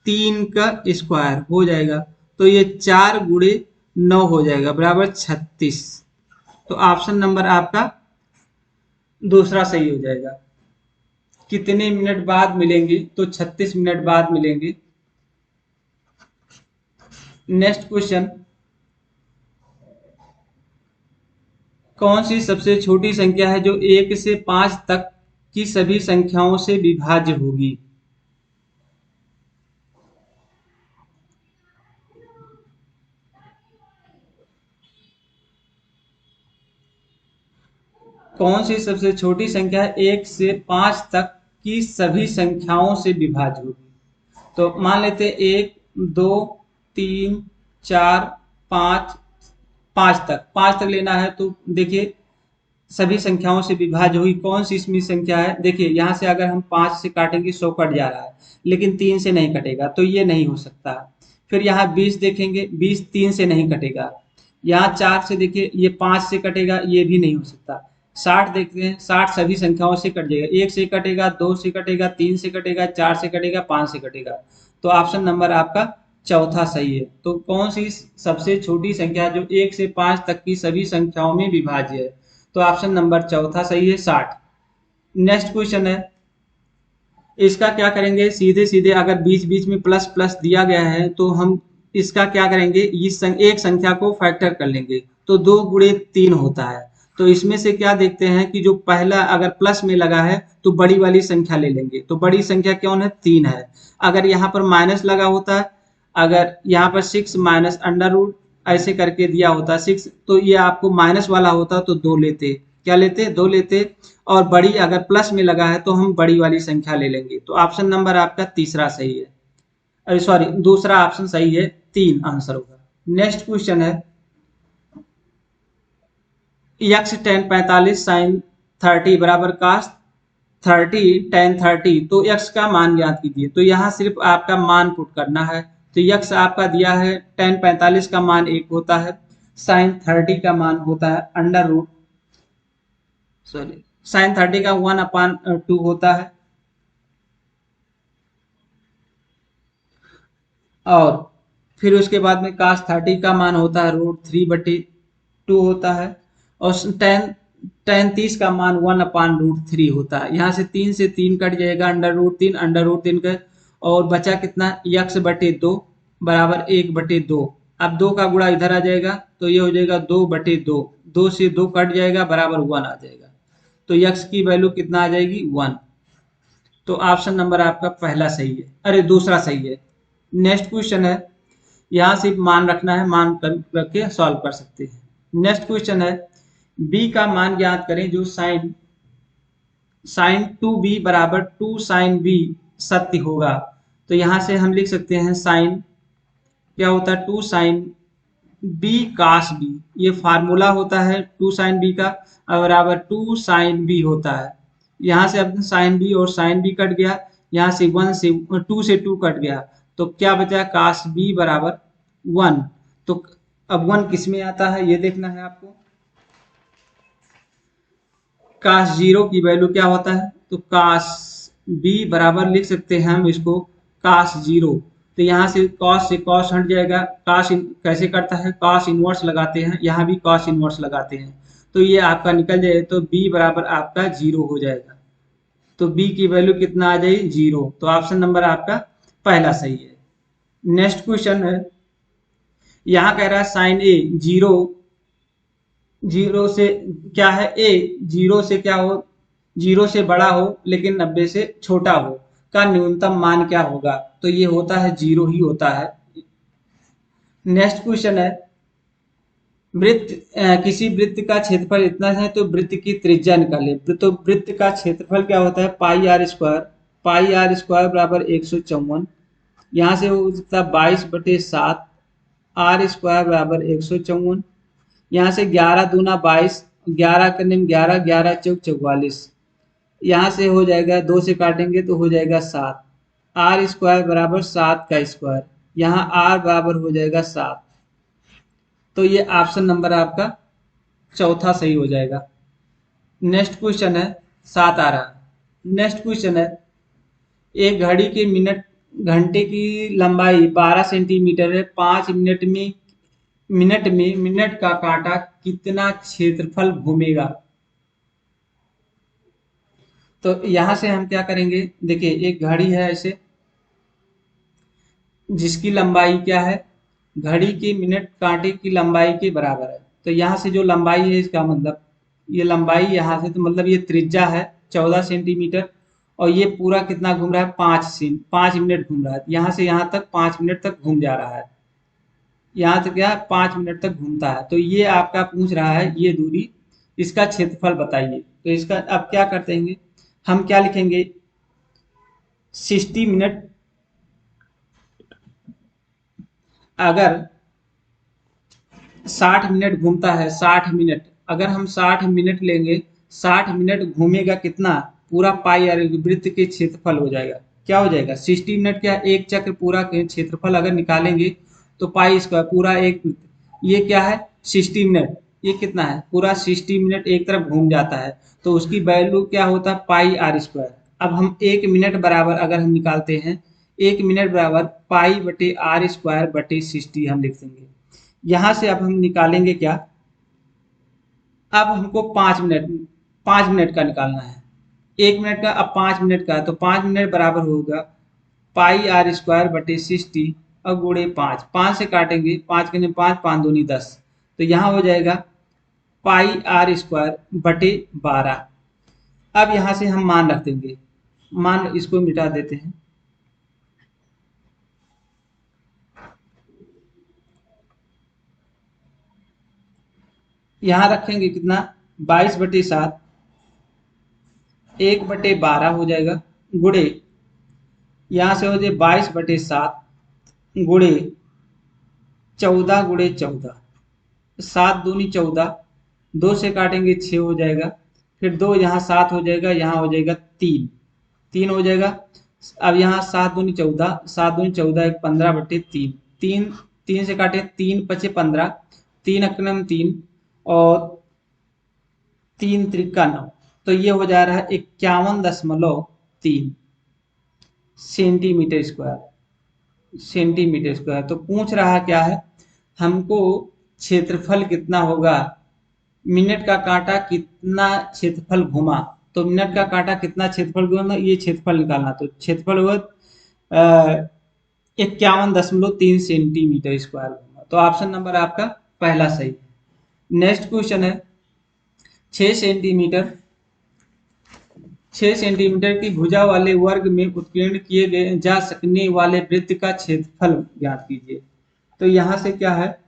3 का स्क्वायर हो जाएगा, तो ये 4 × 9 हो जाएगा बराबर 36। तो ऑप्शन नंबर आपका दूसरा सही हो जाएगा। कितने मिनट बाद मिलेंगे, तो 36 मिनट बाद मिलेंगे। नेक्स्ट क्वेश्चन, कौन सी सबसे छोटी संख्या है जो 1 से 5 तक की सभी संख्याओं से विभाज्य होगी। कौन सी सबसे छोटी संख्या 1 से 5 तक की सभी संख्याओं से विभाज्य होगी। तो मान लेते हैं 1 2 3 4 5, 5 तक लेना है, तो देखिए सभी संख्याओं से विभाज्य हुई, कौन सी इसमें संख्या है। देखिए यहाँ से अगर हम 5 से काटेंगे 100 कट जा रहा है, लेकिन 3 से नहीं कटेगा, तो ये नहीं हो सकता। फिर यहाँ 20 देखेंगे, 20 3 से नहीं कटेगा। यहाँ 4 से देखिए, ये 5 से कटेगा, ये भी नहीं हो सकता। 60 देखते हैं, 60 सभी संख्याओं से कट जाएगा, 1 से कटेगा, 2 से कटेगा, 3 से कटेगा, 4 से कटेगा, 5 से कटेगा। तो ऑप्शन नंबर आपका चौथा सही है। तो कौन सी सबसे छोटी संख्या जो 1 से 5 तक की सभी संख्याओं में विभाज्य है। तो ऑप्शन नंबर चौथा सही है 60। नेक्स्ट क्वेश्चन है, इसका क्या करेंगे, सीधे सीधे अगर बीच बीच में प्लस प्लस दिया गया है तो हम इसका क्या करेंगे, एक संख्या को फैक्टर कर लेंगे तो 2 गुणे 3 होता है। तो इसमें से क्या देखते हैं कि जो पहला अगर प्लस में लगा है तो बड़ी वाली संख्या ले लेंगे, तो बड़ी संख्या कौन है, 3 है। अगर यहाँ पर माइनस लगा होता है, अगर यहाँ पर 6 माइनस अंडर रूट ऐसे करके दिया होता 6, तो ये आपको माइनस वाला होता तो 2 लेते, क्या लेते, 2 लेते। और बड़ी अगर प्लस में लगा है तो हम बड़ी वाली संख्या ले लेंगे। तो ऑप्शन नंबर आपका तीसरा सही है, अरे सॉरी दूसरा ऑप्शन सही है, 3 आंसर होगा। नेक्स्ट क्वेश्चन है, यक्स टेन 45 साइन 30 बराबर कास 30 टेन 30, तो यक्स का मान ज्ञात कीजिए। तो यहाँ सिर्फ आपका मान पुट करना है। तो यक्स आपका दिया है टेन 45 का मान 1 होता है, साइन 30 का मान होता है अंडर रूट सॉरी साइन 30 का 1/2 होता है, और फिर उसके बाद में कास 30 का मान होता है √3/2 होता है, और टेन टेन 30 का मान 1/√3 होता है। यहाँ से 3 कट जाएगा, अंडर रूट 3 का, और बचा कितना, x/2 बराबर 1/2। अब 2 का गुणा इधर आ जाएगा तो ये हो जाएगा 2/2, 2 से 2 कट जाएगा बराबर 1 आ जाएगा। तो x की वैल्यू कितना आ जाएगी, 1। तो ऑप्शन नंबर आपका पहला सही है, अरे दूसरा सही है। नेक्स्ट क्वेश्चन है, यहाँ सिर्फ मान रखना है, मान रख के सॉल्व कर सकते हैं। नेक्स्ट क्वेश्चन है, b का मान ज्ञात करें जो साइन साइन 2b बराबर 2 साइन b सत्य होगा। तो यहाँ से हम लिख सकते हैं साइन क्या होता है, 2 साइन b कास b, ये फार्मूला होता है 2 साइन b का, बराबर 2 साइन b होता है। यहाँ से अब साइन b और साइन b कट गया, यहाँ से 2 से 2 कट गया, तो क्या बचा, कास b बराबर 1। तो अब 1 किस में आता है ये देखना है आपको। कास 0 की वैल्यू क्या होता है, तो कास b बराबर लिख सकते हैं हम इसको कास 0। तो यहाँ से कॉस हट जाएगा, कैसे करता है, कॉस इनवर्स लगाते हैं, यहाँ भी कॉस इनवर्स लगाते हैं, तो ये आपका निकल जाए, तो b बराबर आपका 0 हो जाएगा। तो b की वैल्यू कितना आ जाएगी, 0। तो ऑप्शन नंबर आपका पहला सही है। नेक्स्ट क्वेश्चन है, यहाँ कह रहा है साइन ए जीरो जीरो से क्या है, ए जीरो से क्या हो, जीरो से बड़ा हो लेकिन 90 से छोटा हो का न्यूनतम मान क्या होगा। तो ये होता है 0 ही होता है। नेक्स्ट क्वेश्चन है, वृत्त किसी वृत्त का क्षेत्रफल इतना है तो वृत्त की त्रिज्या निकाले। तो वृत्त का क्षेत्रफल क्या होता है, पाई आर स्क्वायर बराबर 154। यहाँ से हो सकता है 22/7 आर स्क्वायर बराबर 154। यहाँ से 11 दूना 22, 11 करने में 11, 11 चौक 44, यहाँ से हो जाएगा 2 से काटेंगे तो हो जाएगा 7, आर स्क्वायर बराबर 7 का स्क्वायर, यहाँ आर बराबर हो जाएगा 7। तो ये ऑप्शन नंबर आपका चौथा सही हो जाएगा। नेक्स्ट क्वेश्चन है, 7 आ रहा। नेक्स्ट क्वेश्चन है, एक घड़ी के घंटे की लंबाई 12 सेंटीमीटर है, 5 मिनट में मिनट का कांटा कितना क्षेत्रफल घूमेगा। तो यहां से हम क्या करेंगे, देखिए एक घड़ी है ऐसे जिसकी लंबाई क्या है, घड़ी की मिनट कांटे की लंबाई के बराबर है। तो यहाँ से जो लंबाई है इसका मतलब ये लंबाई यहाँ से, तो मतलब ये त्रिज्या है 14 सेंटीमीटर, और ये पूरा कितना घूम रहा है, 5 मिनट घूम रहा है। यहाँ से यहाँ तक 5 मिनट तक घूम जा रहा है, यहाँ तक क्या 5 मिनट तक घूमता है। तो ये आपका पूछ रहा है ये दूरी, इसका क्षेत्रफल बताइए। तो इसका अब क्या करते हैं, हम क्या लिखेंगे, 60 मिनट, अगर 60 मिनट घूमता है, 60 मिनट, अगर हम 60 मिनट लेंगे, 60 मिनट घूमेगा कितना, पूरा पाई आर वृत्त के क्षेत्रफल हो जाएगा, क्या हो जाएगा 60 मिनट, क्या एक चक्र पूरा के क्षेत्रफल अगर निकालेंगे तो पाई स्क्वायर पूरा एक वृत्त, ये क्या है 60 मिनट, ये कितना है पूरा 60 मिनट एक तरफ घूम जाता है, तो उसकी वैल्यू क्या होता है पाई आर स्क्वायर। अब हम 1 मिनट बराबर अगर हम निकालते हैं, 1 मिनट बराबर पाई/r²/60 हम लिख देंगे। यहाँ से अब हम निकालेंगे क्या, अब हमको 5 मिनट का निकालना है। 1 मिनट का, अब 5 मिनट का है तो 5 मिनट बराबर होगा पाई आर स्क्वायर बटे 60 और गुणे 5, 5 से काटेंगे, 5 के 5, 5 दूनी 10, तो यहाँ हो जाएगा पाई आर स्क्वायर बटे 12। अब यहाँ से हम मान रख देंगे, मान इसको मिटा देते हैं। यहाँ रखेंगे कितना, 22/7, 1/12 हो जाएगा, गुणे यहाँ से हो जाए 22/7 गुणे 14 × 14, 7 दूनी 14, 2 से काटेंगे 6 हो जाएगा, फिर 2 यहाँ 7 हो जाएगा, यहाँ हो जाएगा 3, 3 हो जाएगा। अब यहाँ 7 दूनी 14, 7 दूनी 14, 1 15/3, 3 3 से काटे 3 × 5 = 15, 3 × 3 और 3 × 3 = 9, तो ये हो जा रहा है 51.3 सेंटीमीटर स्क्वायर। तो पूछ रहा क्या है हमको, क्षेत्रफल कितना होगा, मिनट का कांटा कितना क्षेत्रफल घुमा, तो मिनट का कांटा कितना क्षेत्रफल घुमा, ये क्षेत्रफल निकालना, तो क्षेत्रफल हुआ 51.3 सेंटीमीटर स्क्वायर घुमा। तो ऑप्शन नंबर आपका पहला सही है। नेक्स्ट क्वेश्चन है 6 सेंटीमीटर 6 सेंटीमीटर की भुजा वाले वर्ग में उत्कीर्ण किए गए जा सकने वाले वृत्त का क्षेत्रफल ज्ञात कीजिए। तो यहाँ से क्या है,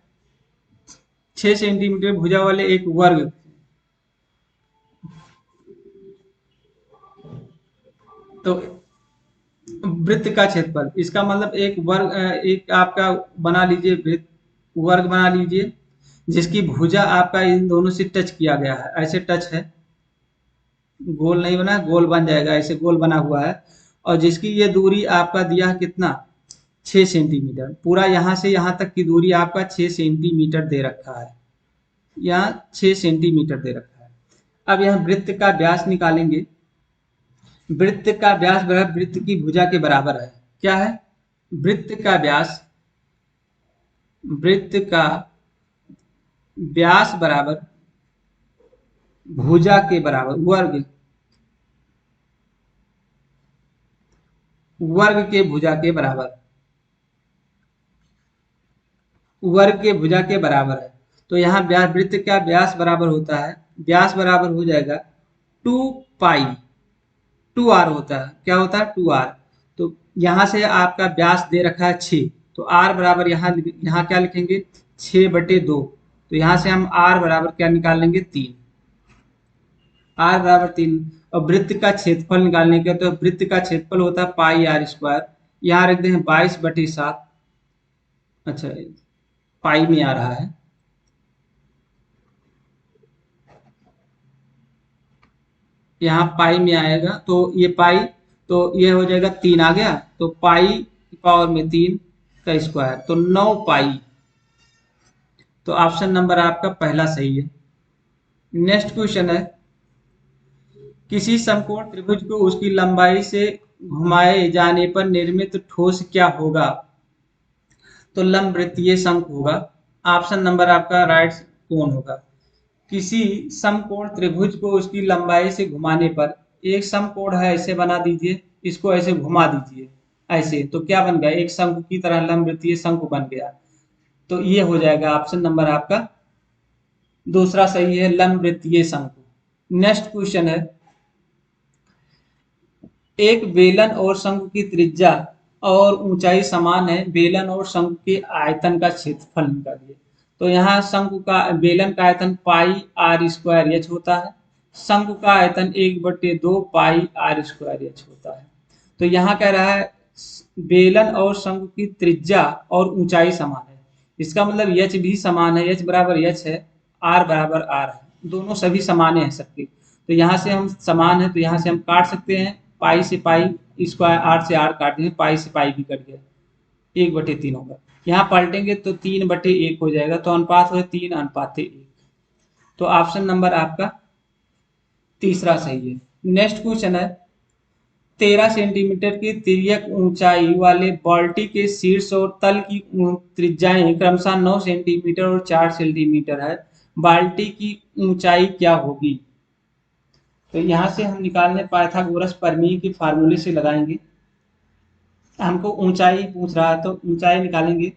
6 सेंटीमीटर भुजा वाले एक वर्ग, तो वृत्त का क्षेत्रफल, इसका मतलब एक वर्ग, एक आपका बना लीजिए वृत्त, वर्ग बना लीजिए जिसकी भुजा आपका इन दोनों से टच किया गया है, ऐसे टच है, गोल नहीं बना, गोल बन जाएगा, ऐसे गोल बना हुआ है, और जिसकी ये दूरी आपका दिया है कितना, 6 सेंटीमीटर, पूरा यहाँ से यहाँ तक की दूरी आपका 6 सेंटीमीटर दे रखा है, यहाँ 6 सेंटीमीटर दे रखा है। अब यहाँ वृत्त का व्यास निकालेंगे, वृत्त का व्यास बराबर वृत्त की भुजा के बराबर है, क्या है, वृत्त का व्यास बराबर भुजा के बराबर, वर्ग के भुजा के बराबर, वर्ग के भुजा के बराबर है। तो यहाँ वृत्त का व्यास बराबर होता है, व्यास बराबर हो जाएगा 2 पाई, 2r होता है, क्या होता है 2r। तो यहाँ से आपका व्यास दे रखा है 6, तो r बराबर यहाँ क्या लिखेंगे 6/2, तो यहाँ से हम r बराबर क्या निकाल लेंगे 3, r बराबर 3। और वृत्त का क्षेत्रफल निकालने के, तो वृत्त का क्षेत्रफल होता है पाई आर स्क्वायर, यहाँ रख दें 22/7, अच्छा पाई में आ रहा है, यहाँ पाई में आएगा, तो ये पाई, तो ये हो जाएगा 3 आ गया, तो पाई की पावर में 3 का स्क्वायर, तो 9 पाई। तो ऑप्शन नंबर आपका पहला सही है। नेक्स्ट क्वेश्चन है किसी समकोण त्रिभुज को उसकी लंबाई से घुमाए जाने पर निर्मित ठोस क्या होगा, तो लंब वृत्तीय शंकु होगा। ऑप्शन नंबर आपका राइट कौन होगा, किसी समकोण त्रिभुज को उसकी लंबाई से घुमाने पर, एक समकोण है ऐसे बना दीजिए, इसको ऐसे घुमा दीजिए ऐसे, तो क्या बन गया, एक शंकु की तरह लंब वृत्तीय शंकु बन गया। तो ये हो जाएगा ऑप्शन नंबर आपका दूसरा सही है, लंब वृत्तीय शंकु। नेक्स्ट क्वेश्चन है एक बेलन और शंकु की त्रिज्या और ऊंचाई समान है, बेलन और शंकु के आयतन का क्षेत्रफल निकालिए। तो यहाँ शंकु का, बेलन का आयतन पाई आर स्क्वायर एच होता है, शंकु का आयतन 1/2 पाई आर स्क्वायर एच होता है। तो यहाँ कह रहा है बेलन और शंकु की त्रिज्या और ऊंचाई समान है, इसका मतलब एच भी समान है, एच बराबर एच है, आर बराबर आर है, दोनों सभी समान है सबके। तो यहाँ से हम समान है, तो यहाँ से हम काट सकते हैं, पाई से पाई स्क्वायर, आर से आर काट देंगे, पाई से पाई भी कट गया, 1/3 होगा। यहाँ पलटेंगे तो 3/1 हो जाएगा, तो अनुपात हो 3:1। तो ऑप्शन नंबर आपका तीसरा सही है। नेक्स्ट क्वेश्चन है 13 सेंटीमीटर की तिर्यक ऊंचाई वाले बाल्टी के शीर्ष और तल की त्रिज्याएं क्रमशः 9 सेंटीमीटर और 4 सेंटीमीटर है, बाल्टी की ऊंचाई क्या होगी। तो यहाँ से हम निकालने पाइथागोरस प्रमेय के फार्मूले से लगाएंगे। हमको ऊंचाई पूछ रहा है तो ऊंचाई निकालेंगे।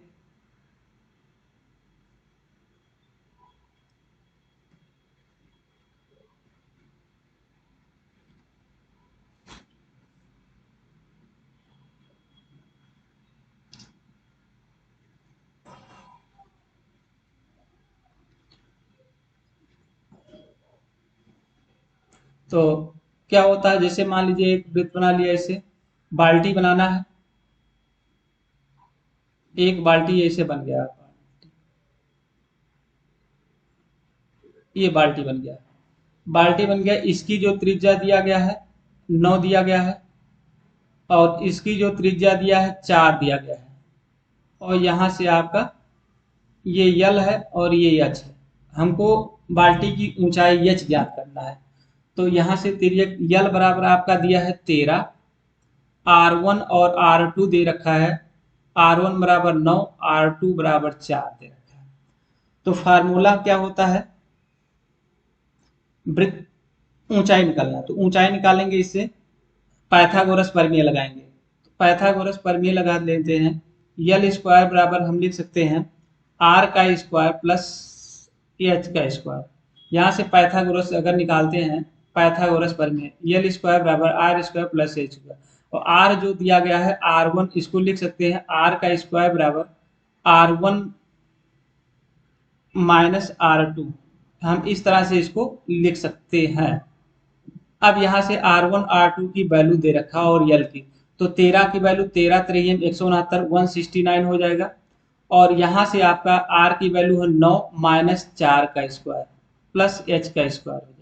तो क्या होता है, जैसे मान लीजिए एक वृत्त बना लिया, ऐसे बाल्टी बनाना है, एक बाल्टी ऐसे बन गया, ये बाल्टी बन गया। बाल्टी बन गया, इसकी जो त्रिज्या दिया गया है 9 दिया गया है, और इसकी जो त्रिज्या दिया है 4 दिया गया है, और यहाँ से आपका ये यल है और ये यच है। हमको बाल्टी की ऊंचाई यच ज्ञात करना है। तो यहाँ से तिर्यक यल बराबर आपका दिया है 13, R1 और R2 दे रखा है, R1 बराबर 9, R2 बराबर 4 दे रखा है। तो फार्मूला क्या होता है, वृत्त ऊंचाई निकालना, तो ऊंचाई निकालेंगे, इससे पाइथागोरस प्रमेय लगाएंगे। तो पाइथागोरस प्रमेय लगा लेते हैं। यल स्क्वायर बराबर हम लिख सकते हैं आर का स्क्वायर प्लस एच का स्क्वायर। यहाँ से पाइथागोरस अगर निकालते हैं, पाइथागोरस प्रमेय, यल स्क्वायर बराबर R square plus H square, और आर जो दिया गया है R1, इसको लिख सकते हैं आर का स्क्वायर बराबर R1 माइनस R2। हम इस तरह से इसको लिख सकते हैं। अब यहाँ से R1 R2 की वैल्यू दे रखा और यल की, तो 13 की वैल्यू 13 त्रियम 169 169 हो जाएगा, और यहाँ से आपका R की वैल्यू है 9 माइनस 4 का स्क्वायर प्लस एच का स्क्वायर हो जाएगा,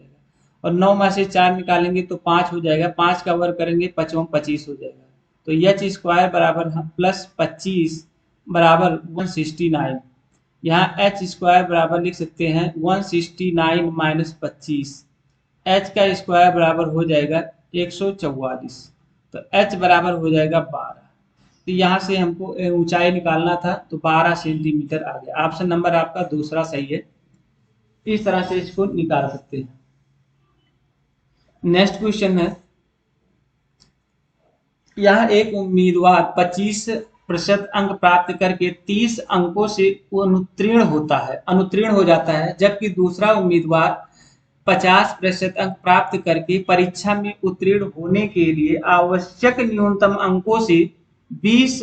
और 9 में से 4 निकालेंगे तो 5 हो जाएगा, 5 का वर्ग करेंगे 5 25 हो जाएगा। तो एच स्क्वायर बराबर प्लस 25 बराबर 169। यहाँ एच स्क्वायर बराबर लिख सकते हैं 169 माइनस 25, एच का स्क्वायर बराबर हो जाएगा 144, तो एच बराबर हो जाएगा 12। तो यहाँ से हमको ऊंचाई निकालना था, तो 12 सेंटीमीटर आ गया। ऑप्शन नंबर आपका दूसरा सही है। इस तरह से इसको निकाल सकते हैं। नेक्स्ट क्वेश्चन है, यह एक उम्मीदवार 25% अंक प्राप्त करके 30 अंकों से अनुत्तीर्ण हो जाता है, जबकि दूसरा उम्मीदवार 50% अंक प्राप्त करके परीक्षा में उत्तीर्ण होने के लिए आवश्यक न्यूनतम अंकों से 20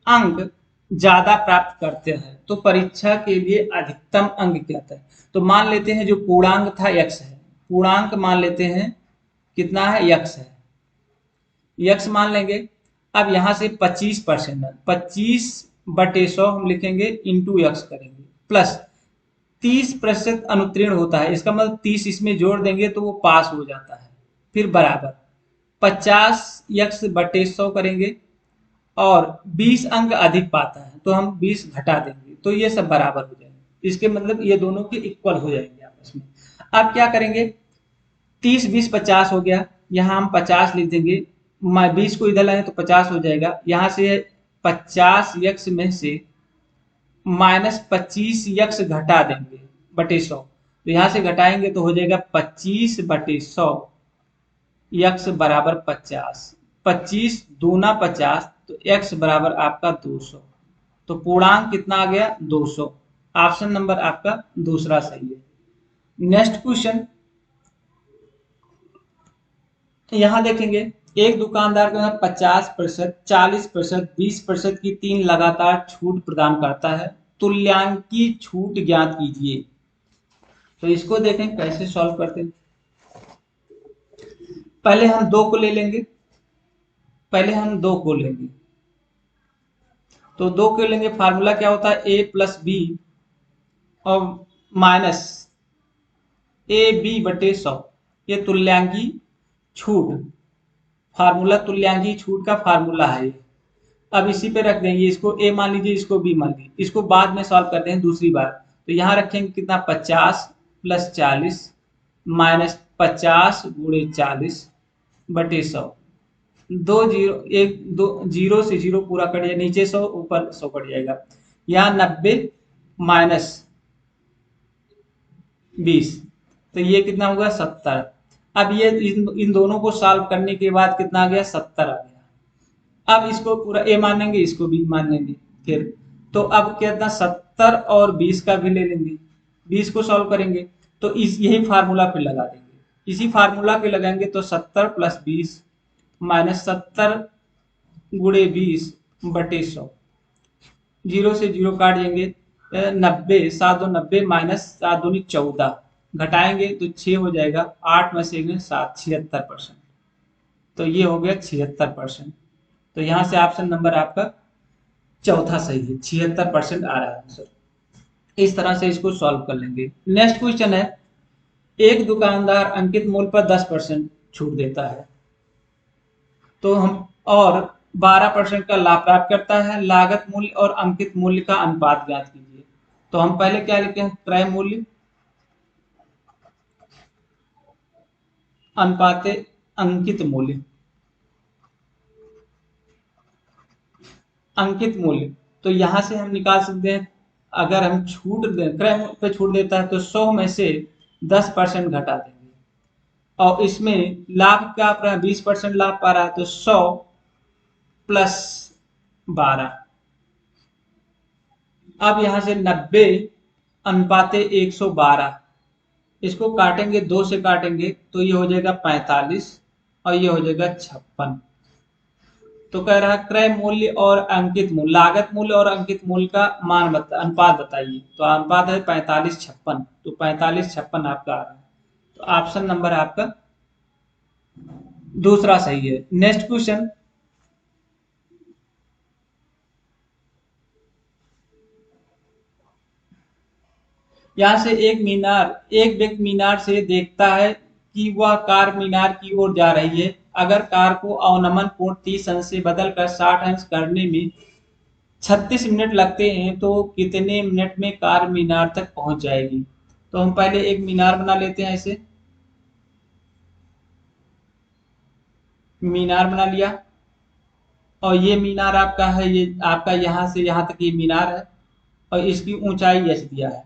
अंक ज्यादा प्राप्त करते हैं। तो परीक्षा के लिए अधिकतम अंक क्या था? तो मान लेते हैं जो पूर्णांक था यक्स है, पूर्णांक मान लेते हैं कितना है, यक्स है, यक्स मान लेंगे। अब यहाँ से 25% है, 25/100 हम लिखेंगे इंटू यक्स करेंगे, प्लस 30% अनुत्तीर्ण होता है, इसका मतलब 30 इसमें जोड़ देंगे तो वो पास हो जाता है, फिर बराबर 50x/100 करेंगे, और 20 अंक अधिक पाता है तो हम 20 घटा देंगे, तो ये सब बराबर हो जाएंगे। इसके मतलब ये दोनों के इक्वल हो जाएंगे आपस में। अब क्या करेंगे, 30 20 50 हो गया, यहाँ हम 50 लिख देंगे, 20 को इधर लाएंगे तो 50 हो जाएगा। यहाँ से 50x में से माइनस 25x घटा देंगे बटे 100, तो यहाँ से घटाएंगे तो हो जाएगा 25/100, x बराबर 50, 25 दूना 50, तो x बराबर आपका 200। तो पूर्णांक कितना आ गया, 200। ऑप्शन नंबर आपका दूसरा सही है। नेक्स्ट क्वेश्चन, यहाँ देखेंगे, एक दुकानदार को 50%, 40%, 20% की 3 लगातार छूट प्रदान करता है, तुल्यांकी छूट ज्ञात कीजिए। तो इसको देखें कैसे सॉल्व करते हैं। पहले हम 2 को ले लेंगे, पहले हम 2 को लेंगे, तो 2 को लेंगे, फार्मूला क्या होता है, a प्लस बी और माइनस AB/100, ये तुल्यांकी छूट, फार्मूला तुल्यांकी छूट का फार्मूला है। अब इसी पे रख देंगे, इसको a मान लीजिए, इसको b मान लीजिए, इसको बाद में सॉल्व करते हैं दूसरी बार। तो यहाँ रखेंगे कितना, 50 + 40 माइनस 50 × 40/100, 2 जीरो, एक 2 जीरो से जीरो पूरा कट जाएगा, नीचे 100 ऊपर 100 कट जाएगा। यहाँ 90 माइनस 20, तो ये कितना होगा, 70। अब ये इन दोनों को सॉल्व करने के बाद कितना आ गया, 70 आ गया। अब इसको पूरा ए मानेंगे, इसको बी मानेंगे फिर, तो अब कितना 70 और 20 का भी ले लेंगे, 20 को सॉल्व करेंगे तो इस यही फार्मूला पे लगा देंगे। इसी फार्मूला पे लगाएंगे तो 70 + 20 माइनस 70 गुणे 20 बटे 100, 0 से 0 काट देंगे, 90 7 2 90 माइनस 7 दूनी 14, घटाएंगे तो 6 हो जाएगा, 8 में से 7 76%। तो ये हो गया 76%। तो यहाँ से ऑप्शन नंबर आपका चौथा सही है, 76% आ रहा है आंसर। इस तरह से इसको सॉल्व कर लेंगे। नेक्स्ट क्वेश्चन है, एक दुकानदार अंकित मूल्य पर 10% छूट देता है तो हम और 12% का लाभ प्राप्त करता है। लागत मूल्य और अंकित मूल्य का अनुपात ज्ञात कीजिए। तो हम पहले क्या लिखते हैं, क्रय मूल्य अनुपात अंकित मूल्य। अंकित मूल्य तो यहां से हम निकाल सकते हैं, अगर हम छूट दें, क्रय मूल्य पे छूट देता है तो 100 में से 10% घटा देंगे, और इसमें लाभ क्या आप रहा है, 20% लाभ पा रहा है तो 100 प्लस 12। अब यहां से 90 अनुपाते 112, इसको काटेंगे, 2 से काटेंगे तो ये हो जाएगा 45 और ये हो जाएगा 56। तो कह रहा है क्रय मूल्य और अंकित मूल्य, लागत मूल्य और अंकित मूल्य का मान अनुपात बताइए। तो अनुपात है 45-56, तो 45-56 आपका आ रहा है। तो ऑप्शन नंबर आपका दूसरा सही है। नेक्स्ट क्वेश्चन, यहाँ से एक व्यक्ति मीनार से देखता है कि वह कार मीनार की ओर जा रही है। अगर कार को अवनमन कोण 30 अंश से बदलकर 60 अंश करने में 36 मिनट लगते हैं तो कितने मिनट में कार मीनार तक पहुंच जाएगी। तो हम पहले एक मीनार बना लेते हैं, ऐसे मीनार बना लिया, और ये मीनार आपका है, ये आपका यहाँ से यहाँ तक ये मीनार है, और इसकी ऊंचाई एच दिया है।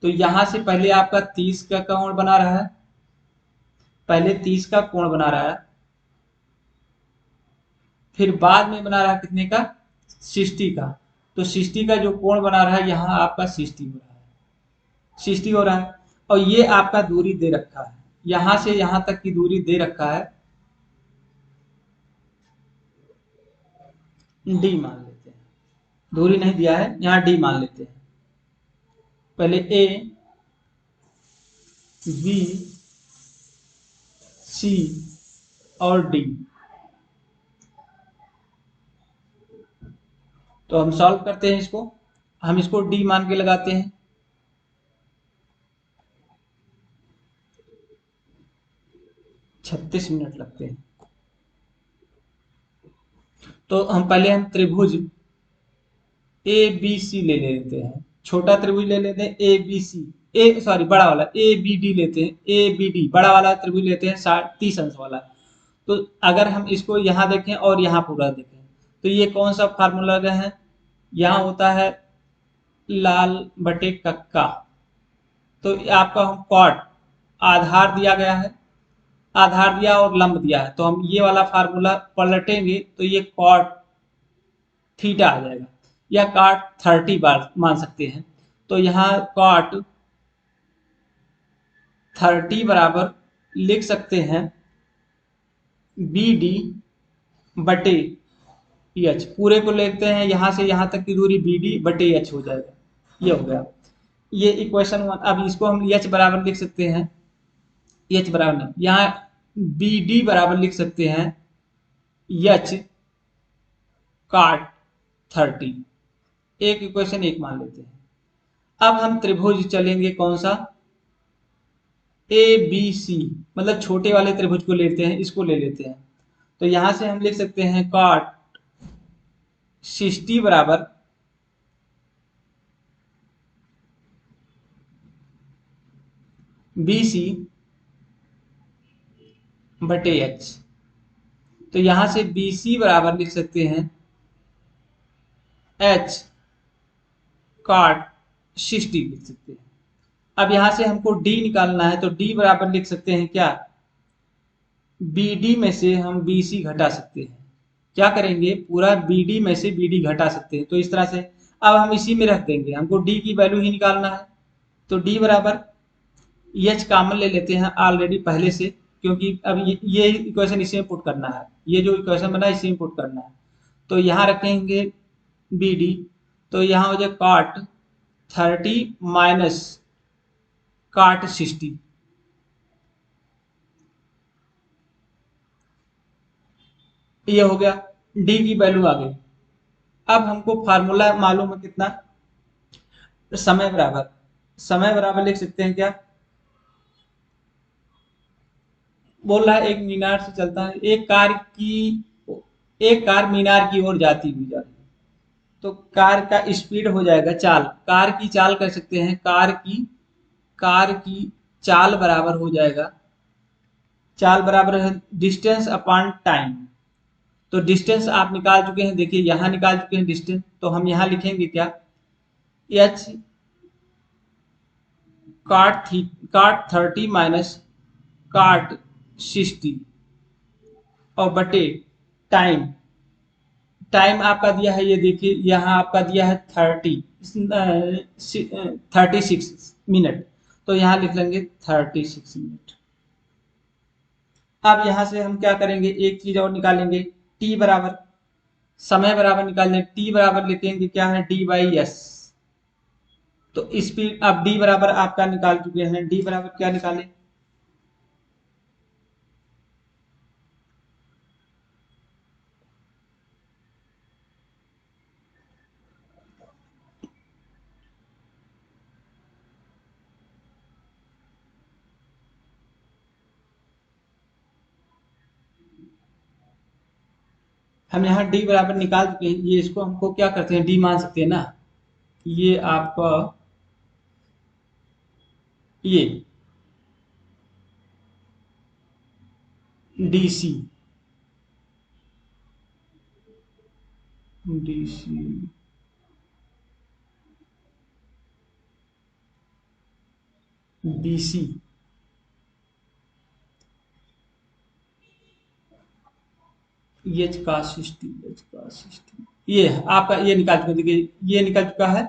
तो यहाँ से पहले आपका 30 का कोण बना रहा है, पहले 30 का कोण बना रहा है, फिर बाद में बना रहा है कितने का, 60 का। तो 60 का जो कोण बना रहा है यहाँ आपका 60 हो रहा है, 60 हो रहा है। और ये आपका दूरी दे रखा है, यहां से यहां तक की दूरी दे रखा है, डी मान लेते हैं। दूरी नहीं दिया है, यहाँ डी मान लेते हैं। पहले ए बी सी और डी, तो हम सॉल्व करते हैं इसको, हम इसको डी मान के लगाते हैं। छत्तीस मिनट लगते हैं। तो हम त्रिभुज ए बी सी ले लेते हैं, छोटा त्रिभुज ले लेते हैं A B C, A sorry बड़ा वाला ए बी डी लेते हैं, ए बी डी बड़ा वाला त्रिभुज लेते हैं 30 अंश वाला। तो अगर हम इसको यहाँ देखें और यहाँ पूरा देखें तो ये कौन सा फार्मूला है, यहाँ होता है लाल बटे कक्का। तो आपका हम कॉट, आधार दिया गया है, आधार दिया और लंब दिया है, तो हम ये वाला फार्मूला पलटेंगे तो ये कॉट थीटा आ जाएगा, या कॉट 30 बार मान सकते हैं। तो यहाँ कॉट 30 बराबर लिख सकते हैं बी डी बटे एच, पूरे को लेते हैं यहाँ से यहाँ तक की दूरी बी डी बटे एच हो जाएगा, ये हो गया। ये इक्वेशन 1। अब इसको हम एच बराबर लिख सकते हैं, एच बराबर नहीं, यहाँ बी डी बराबर लिख सकते हैं एच कॉट 30, एक इक्वेशन 1 मान लेते हैं। अब हम त्रिभुज चलेंगे कौन सा, ए बी सी, मतलब छोटे वाले त्रिभुज को लेते हैं, इसको ले लेते हैं। तो यहां से हम लिख सकते हैं कॉट 60 बराबर बी सी बटे एच। तो यहां से बी सी बराबर लिख सकते हैं एच कॉट 60 लिख सकते हैं। अब यहां से हमको डी निकालना है, तो डी बराबर लिख सकते हैं क्या, BD में से हम BC घटा सकते हैं। क्या करेंगे, पूरा BD में से BD घटा सकते हैं। तो इस तरह से अब हम इसी में रख देंगे, हमको D की वैल्यू ही निकालना है। तो D बराबर H कॉमन ले लेते हैं ऑलरेडी पहले से, क्योंकि अब ये इक्वेशन इसी में पुट करना है, ये जो इक्वेशन बना है इसी में पुट करना है। तो यहाँ रखेंगे BD, तो यहाँ हो जाए cot 30 माइनस cot 60। ये हो गया, D की वैल्यू आ गई। अब हमको फार्मूला मालूम है कितना, समय बराबर लिख सकते हैं क्या, बोल रहा है एक मीनार से चलता है, एक कार मीनार की ओर जाती हुई जा रही है। तो कार का स्पीड हो जाएगा चाल, कार की चाल कर सकते हैं, कार की चाल बराबर हो जाएगा, चाल बराबर है डिस्टेंस अपॉन टाइम। तो डिस्टेंस आप निकाल चुके हैं, देखिए यहाँ निकाल चुके हैं डिस्टेंस, तो हम यहाँ लिखेंगे क्या, एच काट 30 माइनस काट 60 और बटे टाइम, टाइम आपका दिया है, ये देखिए यहाँ आपका दिया है 36 मिनट, तो यहाँ लिख लेंगे 36 मिनट। अब यहाँ से हम क्या करेंगे, एक चीज और निकालेंगे, टी बराबर समय बराबर निकालने, टी बराबर लिखेंगे क्या है, D/S। तो स्पीड अब डी बराबर आपका निकाल चुके हैं, डी बराबर क्या निकाले, हम यहाँ डी बराबर निकाल चुके हैं, ये इसको हमको क्या करते हैं, डी मान सकते हैं ना, ये आपका ये DC DC BC ये आपका ये निकाल चुके, देखिए ये निकल चुका है,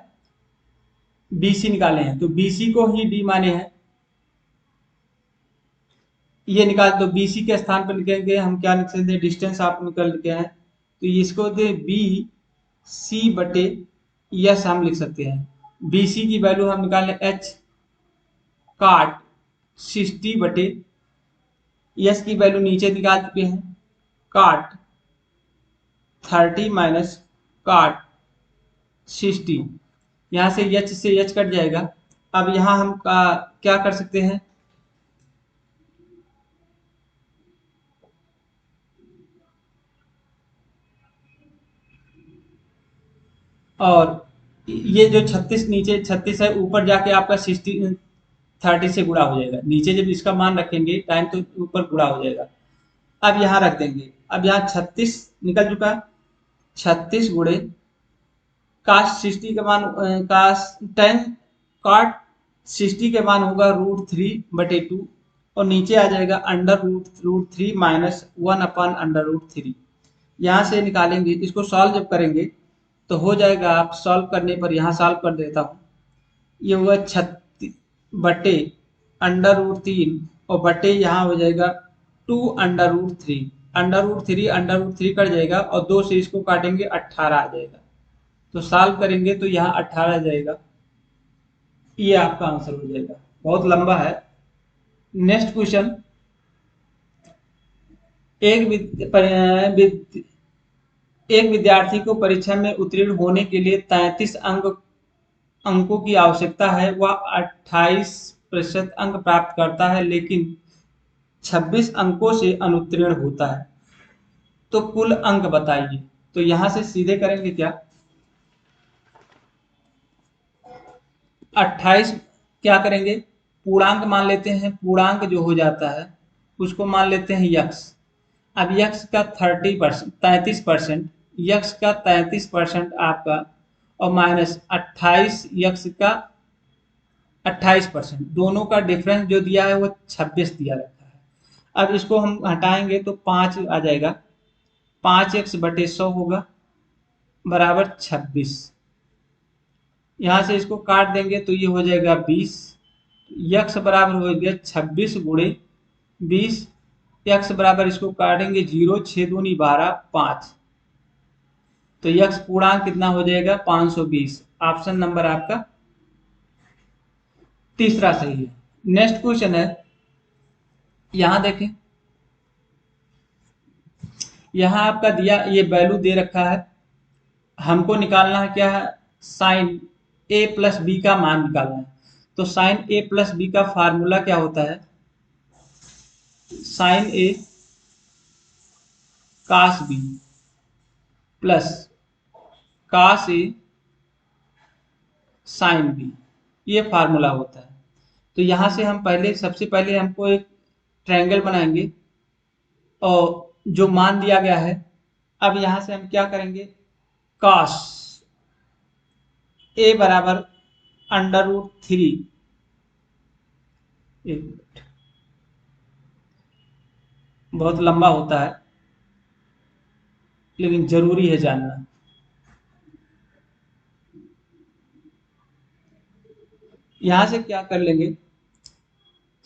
BC निकाले हैं, तो BC को ही D माने हैं, ये निकाल, तो BC के स्थान पर लिखेंगे हम क्या लिख सकते हैं, डिस्टेंस आप निकल के हैं, तो इसको दे BC बटे यस हम लिख सकते हैं। BC की वैल्यू हम निकालें H काट 60 बटे यस की वैल्यू नीचे निकाल चुके हैं, काट 30 माइनस काट 60, यहाँ से एच कट जाएगा। अब यहाँ हम क्या कर सकते हैं, और ये जो 36 नीचे 36 है, ऊपर जाके आपका 30 से गुणा हो जाएगा, नीचे जब इसका मान रखेंगे टाइम तो ऊपर गुणा हो जाएगा। अब यहाँ रख देंगे, अब यहाँ 36 निकल चुका, 36 गुणे कास्ट 60 का मान कास्ट 10 काट 60 के मान होगा √3/2, और नीचे आ जाएगा अंडर रूट 3 माइनस 1/√3। यहाँ से निकालेंगे, इसको सॉल्व जब करेंगे तो हो जाएगा, आप सॉल्व करने पर यहाँ सॉल्व कर देता हूँ, ये हुआ 36 बटे अंडर रूट 3 और बटे यहाँ हो जाएगा 2√3, अंडर रूट थ्री कट जाएगा और 2 से इसको काटेंगे 18 आ जाएगा, तो सॉल्व करेंगे तो यहाँ 18 आ जाएगा, ये आपका आंसर हो जाएगा। बहुत लंबा है। नेक्स्ट क्वेश्चन, एक एक विद्यार्थी को परीक्षा में उत्तीर्ण होने के लिए 33 अंकों की आवश्यकता है, वह 28% अंक प्राप्त करता है लेकिन 26 अंकों से अनुत्तीर्ण होता है, तो कुल अंक बताइए। तो यहां से सीधे करेंगे क्या, 28 क्या करेंगे, पूर्णांक मान लेते हैं, पूर्णांक जो हो जाता है उसको मान लेते हैं यक्स। अब यक्स का 30% 33%, यक्स का 33% आपका, और माइनस 28 यक्स का 28%, दोनों का डिफरेंस जो दिया है वो 26 दिया रहता है। अब इसको हम हटाएंगे तो 5 आ जाएगा, 5x/100 होगा बराबर 26। यहाँ से इसको काट देंगे तो ये हो जाएगा 20। यक्स बराबर हो गया 26 गुणे 20। यक्स बराबर इसको काटेंगे 0, 6 दूनी 12, 5। तो यक्स पूर्णांक कितना हो जाएगा 520। ऑप्शन नंबर आपका तीसरा सही है। नेक्स्ट क्वेश्चन है, यहां देखें, यहां आपका दिया ये वैल्यू दे रखा है, हमको निकालना है क्या है, साइन ए प्लस बी का मान निकालना है। तो साइन ए प्लस बी का फार्मूला क्या होता है, साइन ए कास बी प्लस कास ए साइन बी, ये फार्मूला होता है। तो यहां से हम पहले, सबसे पहले हमको एक ट्रायंगल बनाएंगे और जो मान दिया गया है, अब यहां से हम क्या करेंगे, कास ए बराबर √3, एक मिनट, बहुत लंबा होता है लेकिन जरूरी है जानना। यहां से क्या कर लेंगे,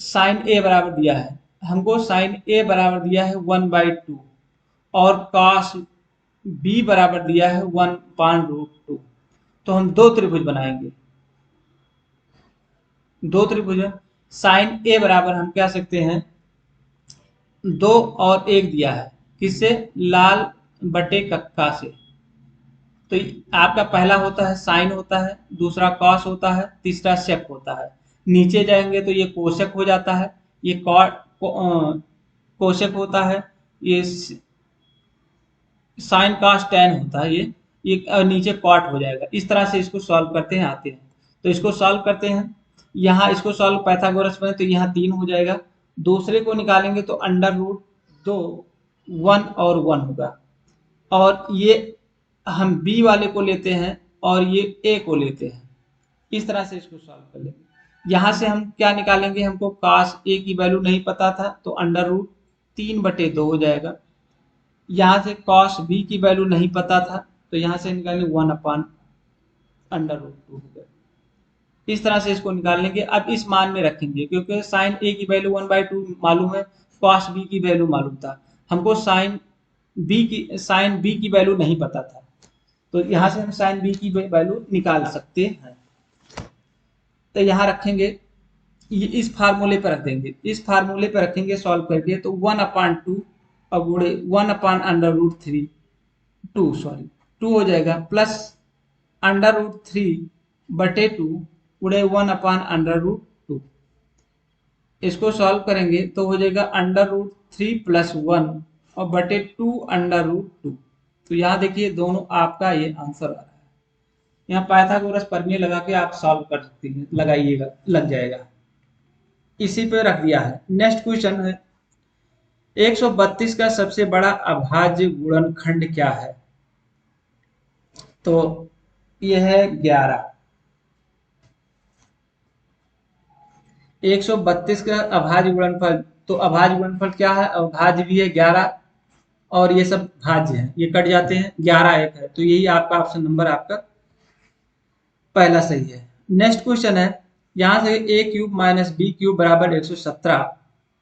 साइन ए बराबर दिया है हमको, साइन ए बराबर दिया है 1/2 और कॉस बी बराबर दिया है 1/√2। तो हम दो त्रिभुज बनाएंगे, दो त्रिभुज। साइन ए बराबर हम कह सकते हैं 2 और 1 दिया है, किससे, लाल बटे कक्का से। तो आपका पहला होता है साइन होता है, दूसरा कॉस होता है, तीसरा सेक होता है। नीचे जाएंगे तो ये कोशक हो जाता है, ये कोशक होता है, ये साइन कॉस टैन होता है, ये नीचे कॉट हो जाएगा। इस तरह से इसको सॉल्व करते हैं, आते हैं। तो इसको सॉल्व करते हैं, यहाँ इसको सॉल्व पाइथागोरस में, तो यहाँ 3 हो जाएगा। दूसरे को निकालेंगे तो √2 1 और 1 होगा, और ये हम बी वाले को लेते हैं और ये ए को लेते हैं। इस तरह से इसको सॉल्व कर लेंगे। यहाँ से हम क्या निकालेंगे, हमको काश ए की वैल्यू नहीं पता था तो √3/2 हो जाएगा। यहाँ से कॉस बी की वैल्यू नहीं पता था तो यहाँ से निकालेंगे 1/√2 हो गया। इस तरह से इसको निकाल लेंगे। अब इस मान में रखेंगे क्योंकि साइन ए की वैल्यू 1/2 मालूम है, कॉस बी की वैल्यू मालूम था, हमको साइन बी की वैल्यू नहीं पता था, तो यहाँ से हम साइन बी की वैल्यू निकाल सकते हैं। तो यहाँ रखेंगे, ये इस फार्मूले पर रख देंगे, इस फार्मूले पर रखेंगे सॉल्व करके, तो 1/2 और गुणे 1/√3 2 हो जाएगा, प्लस √3/2 गुणे 1/√2। इसको सॉल्व करेंगे तो हो जाएगा √3 + 1 और बटे 2/√2। तो यहाँ देखिए दोनों आपका ये आंसर आ रहा है। यहाँ पाइथागोरस प्रमेय लगा के आप सॉल्व कर सकते हैं, लगाइएगा, लग जाएगा। इसी पे रख दिया है। नेक्स्ट क्वेश्चन है, 132 का सबसे बड़ा अभाज्य गुणनखंड क्या है, तो यह है 11। 132 का अभाज्य गुणनफल, तो अभाज्य गुणनफल क्या है, अभाज्य भी है 11 और ये सब भाज्य है, ये कट जाते हैं, 11 एक है, तो यही आपका ऑप्शन नंबर आपका पहला सही है। नेक्स्ट क्वेश्चन है, यहां से a³ - b³ बराबर 117,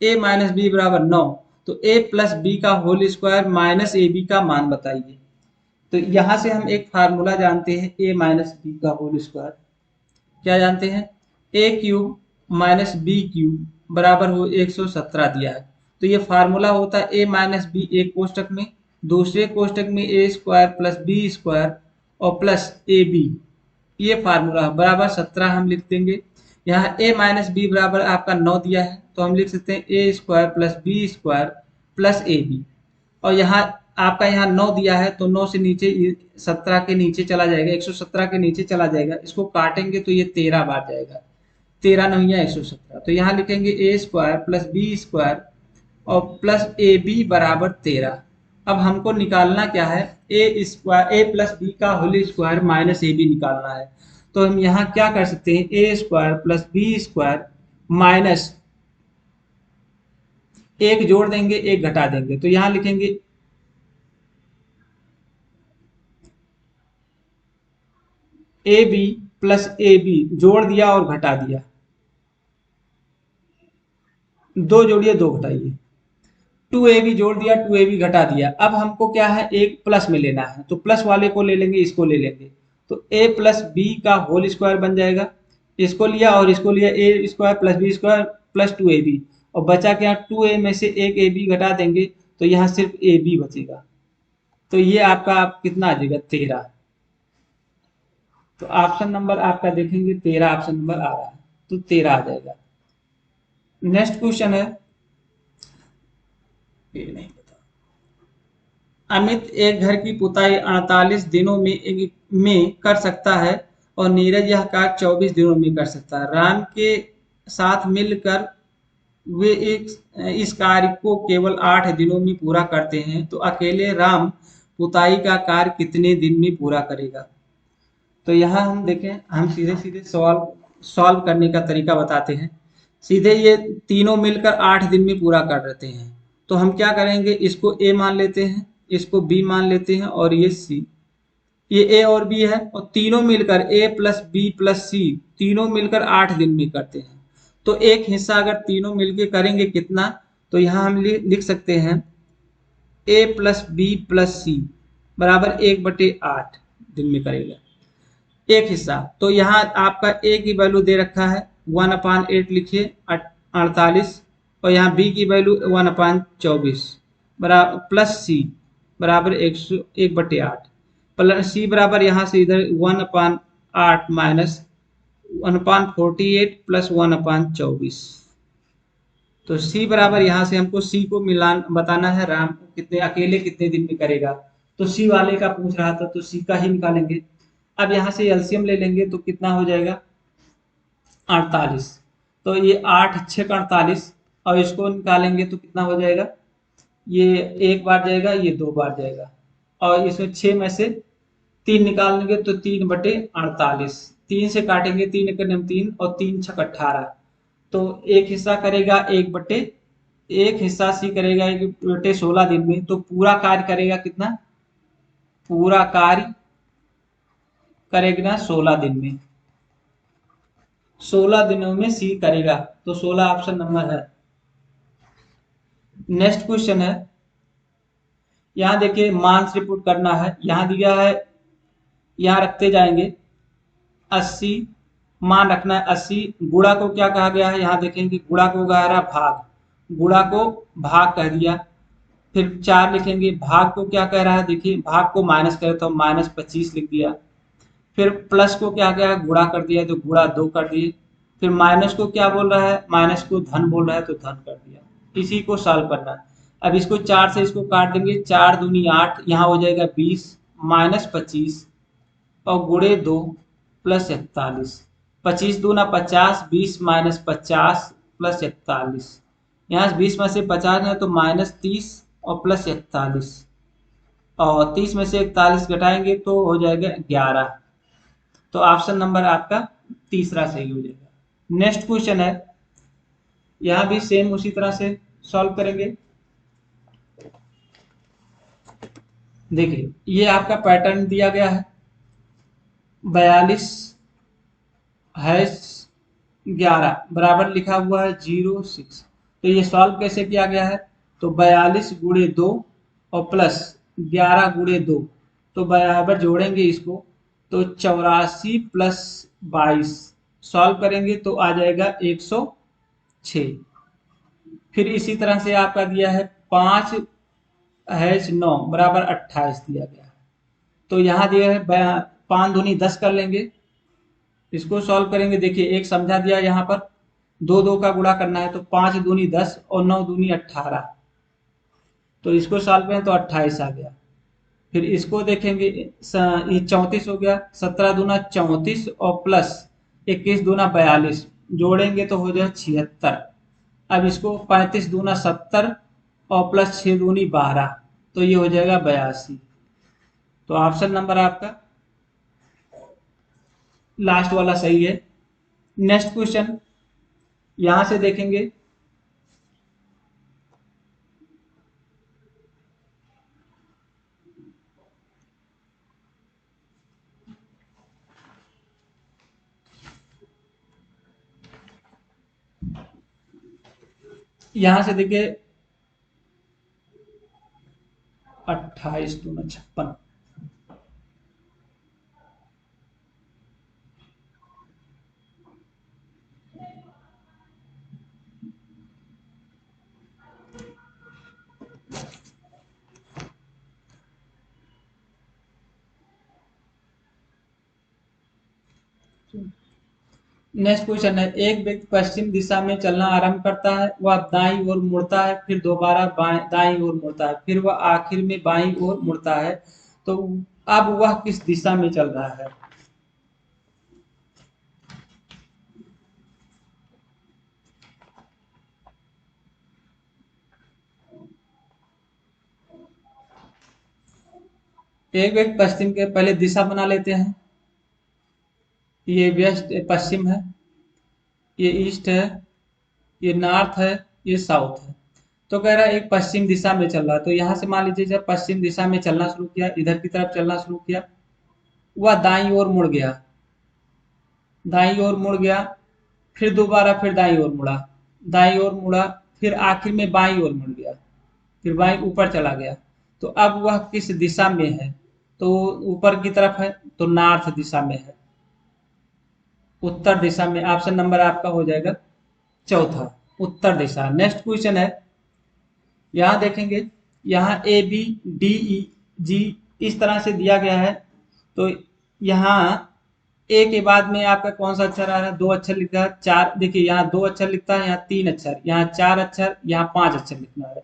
a - b बराबर 9, तो a + b का होल स्क्वायर माइनस ab का मान बताइए। तो यहां से हम एक फार्मूला जानते हैं, a - b का होल स्क्वायर, क्या जानते हैं, a³ - b³ बराबर हो 117 दिया है, तो ये फार्मूला होता है a - b एक कोष्टक में, दूसरे कोष्टक में a² + b² और प्लस ab, ये फार्मूला बराबर 17 हम लिख देंगे। यहाँ a - b बराबर आपका 9 दिया है, तो हम लिख सकते हैं a² + b² प्लस ab, और यहाँ आपका यहाँ 9 दिया है तो 9 से नीचे 17 के नीचे चला जाएगा, 117 के नीचे चला जाएगा, इसको काटेंगे तो ये 13 बार जाएगा, 13 9 117, तो यहाँ लिखेंगे a² + b² और प्लस ab बराबर 13। अब हमको निकालना क्या है, a + b का होल स्क्वायर माइनस ab निकालना है। तो हम यहाँ क्या कर सकते हैं, a² + b² माइनस एक जोड़ देंगे एक घटा देंगे, तो यहां लिखेंगे A B plus A B, जोड़ दिया और घटा दिया, दो जोड़िए दो घटाइए, टू ए बी जोड़ दिया टू ए बी घटा दिया। अब हमको क्या है, एक प्लस में लेना है, तो प्लस वाले को ले लेंगे, इसको ले लेंगे, तो ए प्लस बी का होल स्क्वायर बन जाएगा। इसको लिया और इसको लिया, a square plus b square plus two a b, और बचा क्या, टू ए में से एक ए बी घटा देंगे तो यहाँ सिर्फ ए बी बचेगा। तो ये आपका आप कितना आ जाएगा, 13। तो ऑप्शन नंबर आपका देखेंगे 13 ऑप्शन नंबर आ रहा है, तो 13 आ जाएगा। नेक्स्ट क्वेश्चन है, ये नहीं पता। अमित एक घर की पुताई 48 दिनों में कर सकता है और नीरज यह कार्य 24 दिनों में कर सकता है। राम के साथ मिलकर वे इस कार्य को केवल 8 दिनों में पूरा करते हैं, तो अकेले राम पुताई का कार्य कितने दिन में पूरा करेगा। तो यहाँ हम देखें, हम सीधे सीधे सवाल सॉल्व करने का तरीका बताते हैं। सीधे ये तीनों मिलकर 8 दिन में पूरा कर देते हैं, तो हम क्या करेंगे, इसको ए मान लेते हैं, इसको बी मान लेते हैं, और ये सी, ये ए और बी है, और तीनों मिलकर ए प्लस बी प्लस सी तीनों मिलकर 8 दिन में करते हैं। तो एक हिस्सा अगर तीनों मिलकर करेंगे कितना, तो यहाँ हम लिख सकते हैं ए प्लस बी प्लस सी बराबर 1/8 दिन में करेगा एक हिस्सा। तो यहाँ आपका ए की वैल्यू दे रखा है 1/8 लिखिए 48, और यहाँ बी की वैल्यू 1/24 बराबर प्लस सी बराबर 1/8, प्लस सी बराबर यहाँ से इधर 1/8 माइनस 1/48 प्लस 1/24। तो सी बराबर यहाँ से हमको सी को मिलान बताना है, राम कितने अकेले कितने दिन में करेगा, तो सी वाले का पूछ रहा था तो सी का ही निकालेंगे। अब यहाँ से एलसीएम ले लेंगे तो कितना हो जाएगा 48, तो ये 8 6 का 48, और इसको निकालेंगे तो कितना हो जाएगा, ये एक बार जाएगा ये दो बार जाएगा, और इसमें 6 में से 3 निकालेंगे तो 3/48, 3 से काटेंगे 3 एक नम 3 और 3 छक 18, तो एक हिस्सा करेगा 1 हिस्सा सी करेगा 1/16 दिन में, तो पूरा कार्य करेगा कितना, पूरा कार्य करेगा 16 दिन में, 16 दिनों में सी करेगा, तो 16 ऑप्शन नंबर है। नेक्स्ट क्वेश्चन है, यहां देखिए मास रिपोर्ट करना है, यहां दिया है, यहां रखते जाएंगे 80, मान रखना है 80, गुणा को क्या कहा गया है, यहाँ देखेंगे गुणा को कहा रहा भाग, गुणा को भाग कह दिया, फिर 4 लिखेंगे, भाग को क्या कह रहा है, देखिए भाग को माइनस करे तो -25 लिख दिया, फिर प्लस को क्या क्या गुणा कर दिया तो गुणा 2 कर दिए, फिर माइनस को क्या बोल रहा है, माइनस को धन बोल रहा है तो धन कर दिया। इसी को सॉल्व करना है। अब इसको 4 से इसको काट देंगे, 4 दूनी 8, यहाँ हो जाएगा 20 -25 और गुणे 2 प्लस 41, 25 दूना 50, 20 -50 प्लस 41, यहाँ 20 में से 50 है तो -30 और प्लस 41, और 30 में से 41 घटाएंगे तो हो जाएगा 11, तो ऑप्शन नंबर आपका तीसरा सही हो जाएगा। नेक्स्ट क्वेश्चन है, यहां भी सेम उसी तरह से सॉल्व करेंगे। देखिए ये आपका पैटर्न दिया गया है, 42 है 11 बराबर लिखा हुआ है 0 6, तो ये सॉल्व कैसे किया गया है, तो 42 गुणे 2 और प्लस 11 गुणे 2, तो बराबर जोड़ेंगे इसको, तो 84 प्लस 22 सॉल्व करेंगे तो आ जाएगा 106। फिर इसी तरह से आपका दिया है 5 है 9 बराबर 28 दिया गया है, तो यहाँ दिया है 5 दूनी 10 कर लेंगे, इसको सॉल्व करेंगे, देखिए एक समझा दिया यहाँ पर, 2 2 का गुणा करना है, तो 5 दूनी 10 और 9 दूनी 18, तो इसको सॉल्व करें तो 28 आ गया। फिर इसको देखेंगे, ये 34 हो गया, 17 दूना 34 और प्लस 21 दूना 42, जोड़ेंगे तो हो जाए 76। अब इसको 35 दूना 70 और प्लस 6 दूनी 12, तो ये हो जाएगा 82, तो ऑप्शन नंबर आपका लास्ट वाला सही है। नेक्स्ट क्वेश्चन, यहां से देखेंगे यहां से देखिए 28 दूना 56। नेक्स्ट क्वेश्चन है, एक व्यक्ति पश्चिम दिशा में चलना आरंभ करता है, वह दाईं ओर मुड़ता है, फिर दोबारा दाईं ओर मुड़ता है, फिर वह आखिर में बाईं ओर मुड़ता है, तो अब वह किस दिशा में चल रहा है? एक व्यक्ति पश्चिम के पहले दिशा बना लेते हैं, ये वेस्ट पश्चिम है, ये ईस्ट है, ये नॉर्थ है, ये साउथ है। तो कह रहा है एक पश्चिम दिशा में चल रहा है, तो यहाँ से मान लीजिए जब पश्चिम दिशा में चलना शुरू किया, इधर की तरफ चलना शुरू किया, वह दाईं ओर मुड़ गया, दाईं ओर मुड़ गया, फिर दोबारा फिर दाईं ओर मुड़ा, दाईं ओर मुड़ा, फिर आखिर में बाईं ओर मुड़ गया, फिर बाईं ऊपर चला गया। तो अब वह किस दिशा में है? तो ऊपर की तरफ है, तो नॉर्थ दिशा में है, उत्तर दिशा में। ऑप्शन नंबर आपका हो जाएगा चौथा, उत्तर दिशा। नेक्स्ट क्वेश्चन है, यहाँ देखेंगे, यहाँ ए बी डी ई जी इस तरह से दिया गया है, तो यहाँ ए के बाद में आपका कौन सा अक्षर आ रहा है? दो अक्षर लिखा है, चार, देखिए यहाँ दो अक्षर लिखता है, यहाँ तीन अक्षर, यहाँ चार अक्षर, यहाँ पांच अक्षर लिखना है।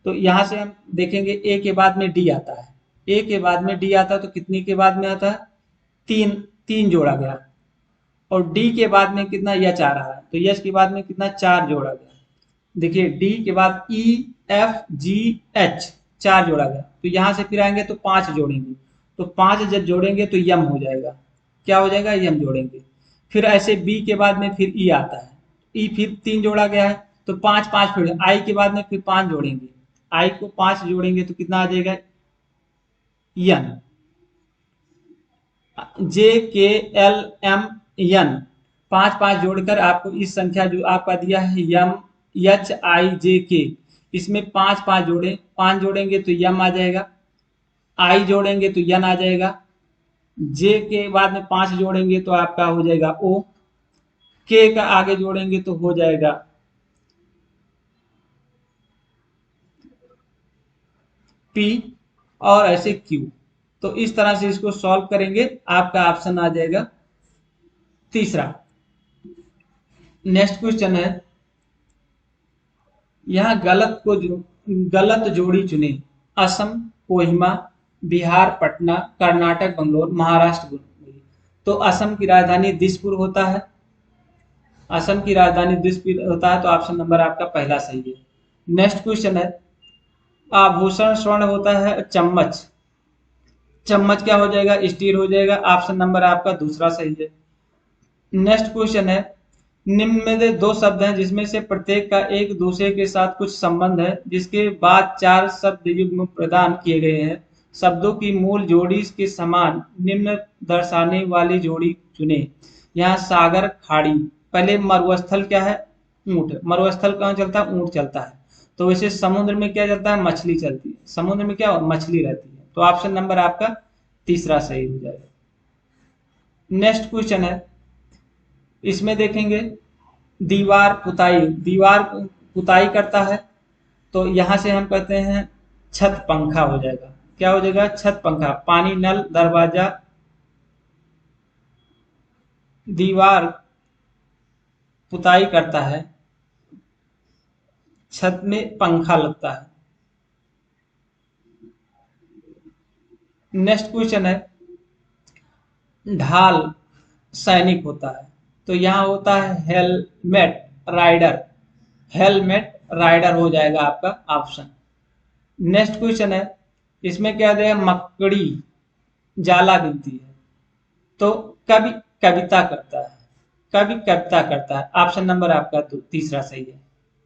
तो यहाँ से हम देखेंगे ए के बाद में डी आता है, ए के बाद में डी आता है, तो कितनी के बाद में आता है? तीन, तीन जोड़ा गया। और डी के बाद में कितना? यच आ रहा है, तो यच के बाद में कितना? चार जोड़ा गया। देखिए डी के बाद ई एफ जी एच, चार जोड़ा गया, तो यहां से फिर आएंगे तो पांच जोड़ेंगे, तो पांच जब जोड़ेंगे तो यम हो जाएगा, क्या हो जाएगा? यम जोड़ेंगे। फिर ऐसे बी के बाद में फिर ई आता है, ई फिर तीन जोड़ा गया है, तो पांच पांच, फिर आई के बाद में फिर पांच जोड़ेंगे, आई को पांच जोड़ेंगे तो कितना आ जाएगा? यन। जे के एल एम एन, पांच पांच जोड़कर आपको इस संख्या जो आपका दिया है यम एच आई जे के, इसमें पांच पांच जोड़े, पांच जोड़ेंगे तो यम आ जाएगा, आई जोड़ेंगे तो यन आ जाएगा, जे के बाद में पांच जोड़ेंगे तो आपका हो जाएगा ओ, के का आगे जोड़ेंगे तो हो जाएगा पी, और ऐसे क्यू। तो इस तरह से इसको सॉल्व करेंगे, आपका ऑप्शन आ जाएगा तीसरा। नेक्स्ट क्वेश्चन है, यहाँ गलत जोड़ी चुने। असम, कोहिमा, बिहार, पटना, कर्नाटक, बंगलोर, महाराष्ट्र, गुलबर्गा। तो असम की राजधानी दिसपुर होता है, असम की राजधानी दिसपुर होता है, तो ऑप्शन नंबर आपका पहला सही है। नेक्स्ट क्वेश्चन है, आभूषण स्वर्ण होता है चम्मच, चम्मच क्या हो जाएगा? स्टील हो जाएगा, ऑप्शन नंबर आपका दूसरा सही है। नेक्स्ट क्वेश्चन है, निम्न में से दो शब्द हैं जिसमें से प्रत्येक का एक दूसरे के साथ कुछ संबंध है, जिसके बाद चार शब्द युग्म प्रदान किए गए हैं, शब्दों की मूल जोड़ी के समान निम्न दर्शाने वाली जोड़ी चुने। यहाँ सागर, खाड़ी, पहले मरुस्थल क्या है? ऊंट। मरुस्थल कहाँ चलता है? ऊंट चलता है। तो वैसे समुद्र में क्या चलता है? मछली चलती है। समुद्र में क्या? मछली रहती है। तो ऑप्शन नंबर आपका तीसरा सही हो जाएगा। नेक्स्ट क्वेश्चन है, इसमें देखेंगे, दीवार पुताई, दीवार पुताई करता है, तो यहां से हम कहते हैं छत पंखा हो जाएगा, क्या हो जाएगा? छत पंखा। पानी नल, दरवाजा, दीवार पुताई करता है, छत में पंखा लगता है। नेक्स्ट क्वेश्चन है, ढाल सैनिक होता है, तो यहाँ होता है हेलमेट राइडर, हेलमेट राइडर हो जाएगा आपका ऑप्शन। नेक्स्ट क्वेश्चन है, इसमें क्या दिया? मकड़ी जाला बिनती है, तो कवि कविता करता है, कवि कविता करता है, ऑप्शन नंबर आपका तीसरा सही है।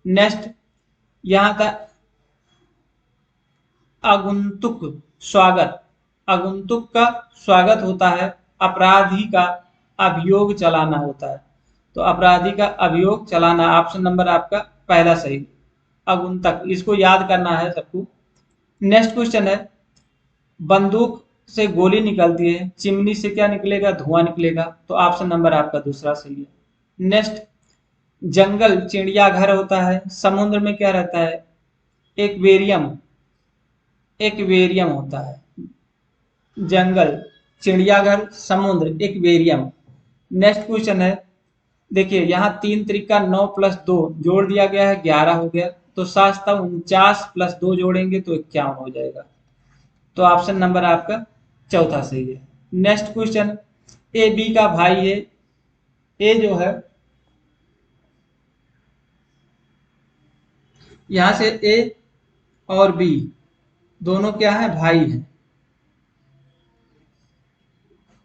नेक्स्ट, यहाँ का आगुंतुक स्वागत, आगुंतुक का स्वागत होता है, अपराधी का अभियोग चलाना होता है, तो अपराधी का अभियोग चलाना, ऑप्शन नंबर आपका पहला सही। अगुंतक, इसको याद करना है सबको। नेक्स्ट क्वेश्चन है, बंदूक से गोली निकलती है, चिमनी से क्या निकलेगा, धुआं निकलेगा। तो ऑप्शन नंबर आपका दूसरा सही है। नेक्स्ट, जंगल चिड़ियाघर होता है, समुद्र में क्या रहता है, एक्वेरियम, एक्वेरियम होता है। जंगल, चिड़ियाघर, समुद्र, एक्वेरियम। नेक्स्ट क्वेश्चन है, देखिए यहाँ 3 त्रिका 9 + 2 जोड़ दिया गया है, 11 हो गया। तो 7 49 + 2 जोड़ेंगे तो 51 हो जाएगा। तो ऑप्शन नंबर आपका चौथा सही है। नेक्स्ट क्वेश्चन, ए बी का भाई है। ए जो है, यहां से ए और बी दोनों क्या है, भाई हैं,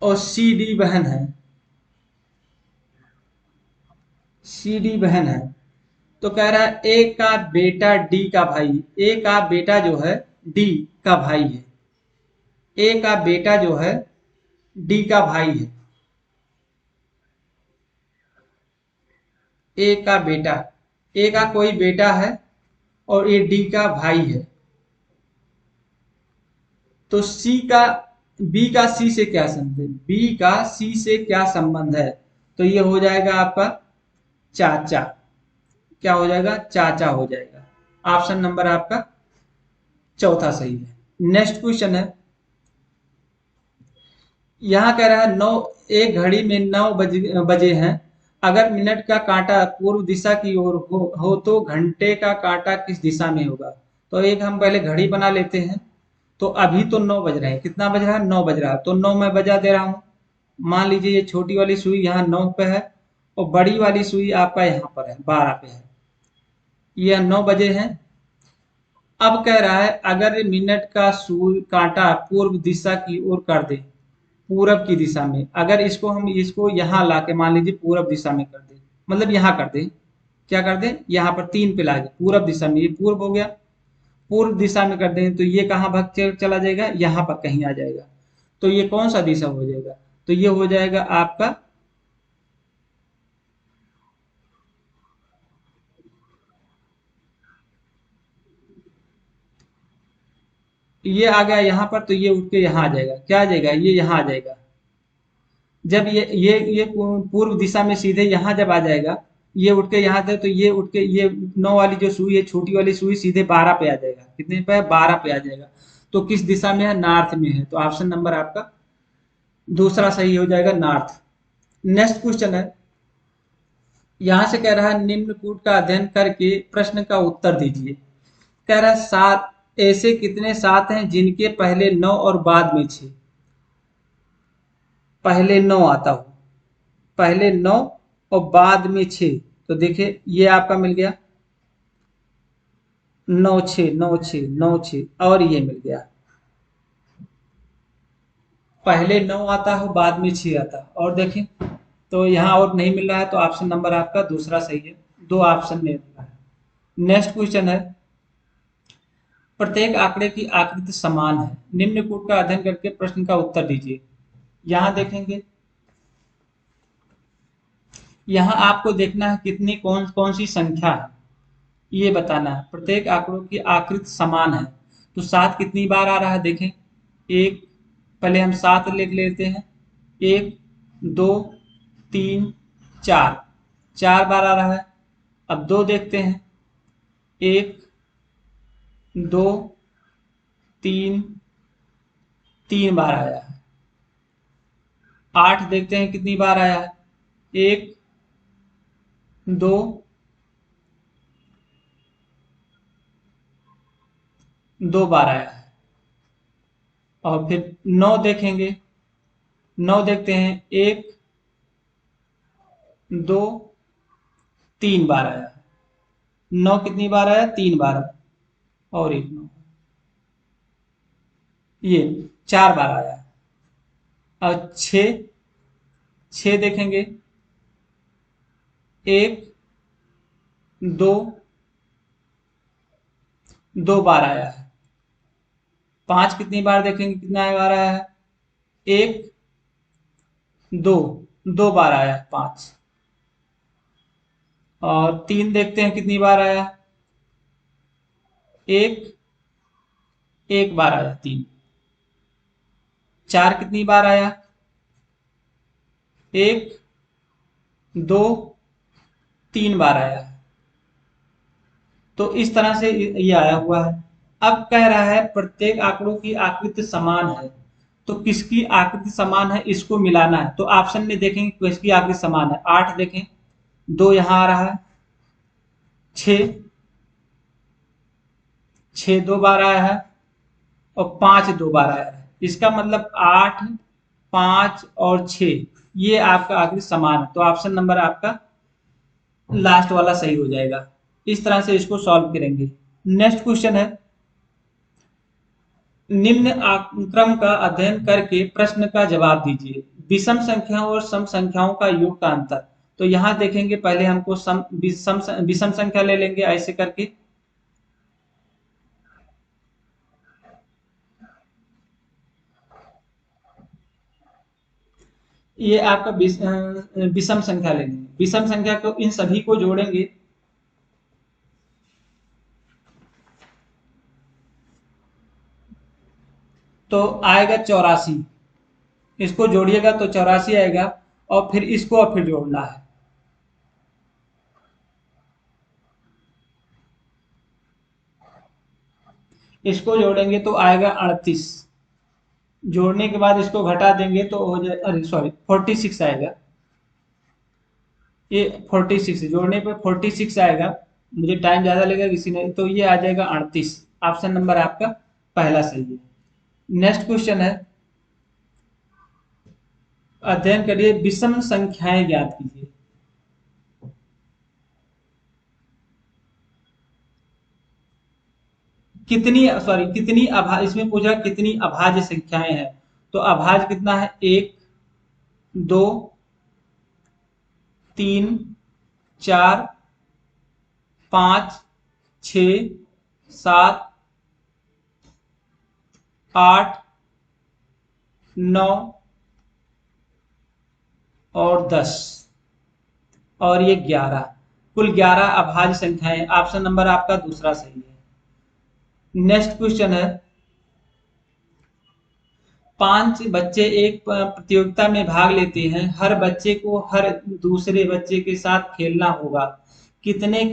और सी डी बहन है, सी डी बहन है। तो कह रहा है ए का बेटा डी का भाई, ए का बेटा जो है डी का भाई है, ए का बेटा जो है डी का भाई है, ए का बेटा, ए का कोई बेटा है और ए डी का भाई है। तो सी का, बी का सी से क्या संबंध है, बी का सी से क्या संबंध है। तो ये हो जाएगा आपका चाचा, क्या हो जाएगा, चाचा हो जाएगा। ऑप्शन नंबर आपका चौथा सही है। नेक्स्ट क्वेश्चन है, यहां कह रहा है नौ, एक घड़ी में 9 बजे हैं, अगर मिनट का कांटा पूर्व दिशा की ओर हो तो घंटे का कांटा किस दिशा में होगा। तो एक हम पहले घड़ी बना लेते हैं। तो अभी तो 9 बज रहे हैं, कितना बज रहा है, 9 बज रहा है। तो 9 मैं बजा दे रहा हूं। मान लीजिए ये छोटी वाली सुई यहाँ 9 पे है और बड़ी वाली सुई आपका यहाँ पर है 12 पे है, ये 9 बजे हैं। अब कह रहा है अगर मिनट का सुई कांटा पूर्व दिशा की ओर कर दे, पूरब की दिशा में, अगर इसको हम इसको यहाँ ला के मान लीजिए पूरब दिशा में कर दे, मतलब यहाँ कर दे, क्या कर दे, यहाँ पर 3 पे ला के पूरब दिशा में, ये पूर्व हो गया, पूर्व दिशा में कर दें तो ये कहाँ भाग चला जाएगा, यहाँ पर कहीं आ जाएगा। तो ये कौन सा दिशा हो जाएगा, तो ये हो जाएगा आपका, ये आ गया यहाँ पर, तो ये उठ के यहाँ आ जाएगा, क्या आ जाएगा, ये यहाँ आ जाएगा। जब ये पूर्व दिशा में सीधे यहाँ जब आ जाएगा, ये उठ के यहाँ थे, तो ये उठ के ये 9 वाली जो सुई है, छोटी वाली सुई सीधे 12 पे आ जाएगा, कितने पे है, 12 पे आ जाएगा। तो किस दिशा में है, नॉर्थ में है। तो ऑप्शन नंबर आपका दूसरा सही हो जाएगा, नॉर्थ। नेक्स्ट क्वेश्चन है, यहां से कह रहा है निम्न कूट का अध्ययन करके प्रश्न का उत्तर दीजिए। कह रहा है सात, ऐसे कितने सात हैं जिनके पहले 9 और बाद में 6, पहले 9 आता हो, पहले 9 और बाद में 6। तो देखिए ये आपका मिल गया 9 6 9 6 9 6, और ये मिल गया, पहले 9 आता हो बाद में 6 आता हो। और देखें तो यहाँ और नहीं मिल रहा है, तो ऑप्शन नंबर आपका दूसरा सही है, दो ऑप्शन में मिल रहा है। नेक्स्ट क्वेश्चन है, प्रत्येक आंकड़े की आकृति समान है, निम्न कूट का अध्ययन करके प्रश्न का उत्तर दीजिए। यहां देखेंगे, यहां आपको देखना है कितनी कौन कौन सी संख्या है, ये बताना है। प्रत्येक आंकड़ों की आकृति समान है, तो 7 कितनी बार आ रहा है, देखें, एक, पहले हम 7 लिख लेते हैं, 1 2 3 4, 4 बार आ रहा है। अब 2 देखते हैं, 1 2 3, 3 बार आया है। 8 देखते हैं कितनी बार आया है, 1 2 2 बार आया है। और फिर 9 देखेंगे, 9 देखते हैं, 1 2 3 बार आया है। 9 कितनी बार आया, 3 बार, और एक 9, ये 4 बार आया है। और 6, 6 देखेंगे, 1 2 2 बार आया है। 5 कितनी बार देखेंगे, कितना बार आया है, 1 2, 2 बार आया है 5। और 3 देखते हैं कितनी बार आया है, एक, एक बार आया 3। 4 कितनी बार आया? 1, 2, 3 बार आया। तो इस तरह से ये आया हुआ है। अब कह रहा है प्रत्येक आंकड़ों की आकृति समान है, तो किसकी आकृति समान है इसको मिलाना है। तो ऑप्शन में देखेंगे किसकी आकृति समान है। 8 देखें, 2 यहां आ रहा है, 6, 6 2 बार आया है और 5 2 बार आया है। इसका मतलब 8, 5 और 6 ये आपका आकृति समान है। तो ऑप्शन नंबर आपका लास्ट वाला सही हो जाएगा। इस तरह से इसको सॉल्व करेंगे। नेक्स्ट क्वेश्चन है, निम्न क्रम का अध्ययन करके प्रश्न का जवाब दीजिए। विषम संख्याओं और सम संख्याओं का योग का अंतर। तो यहां देखेंगे पहले हमको विषम संख्या ले लेंगे ऐसे करके। ये आपका विषम संख्या लेंगे। विषम संख्या को इन सभी को जोड़ेंगे तो आएगा 84। इसको जोड़िएगा तो 84 आएगा और फिर इसको और फिर जोड़ना है। इसको जोड़ेंगे तो आएगा 38। जोड़ने के बाद इसको घटा देंगे तो हो जाए, अरे सॉरी 46 आएगा। ये 46 जोड़ने पे 46 आएगा। मुझे टाइम ज्यादा लगेगा किसी ने, तो ये आ जाएगा 38। ऑप्शन नंबर आपका पहला सही है। नेक्स्ट क्वेश्चन है, अध्ययन करिए विषम संख्याएं ज्ञात कीजिए। कितनी इसमें पूछ रहा है कितनी अभाज्य संख्याएं हैं। तो अभाज्य कितना है? 1, 2, 3, 4, 5, 6, 7, 8, 9 और 10 और ये 11। कुल 11 अभाज्य संख्याएं। ऑप्शन नंबर आपका दूसरा सही है। नेक्स्ट क्वेश्चन है, 5 बच्चे एक प्रतियोगिता में भाग लेते हैं। हर बच्चे को हर दूसरे बच्चे के साथ खेलना होगा। कितने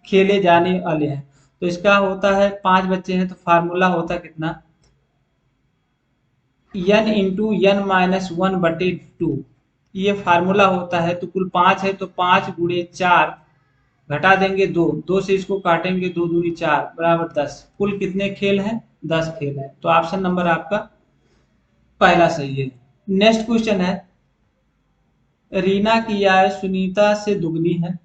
खेले जाने वाले हैं? तो इसका होता है 5 बच्चे हैं तो फार्मूला होता है कितना? n into N minus 1/2। ये फार्मूला होता है। तो कुल 5 है तो 5 गुणे 4 घटा देंगे 2, 2 से इसको काटेंगे 2 दूनी 4 बराबर 10। कुल कितने खेल हैं? 10 खेल है। तो ऑप्शन नंबर आपका पहला सही है। नेक्स्ट क्वेश्चन है, रीना की आय सुनीता से दुगनी है।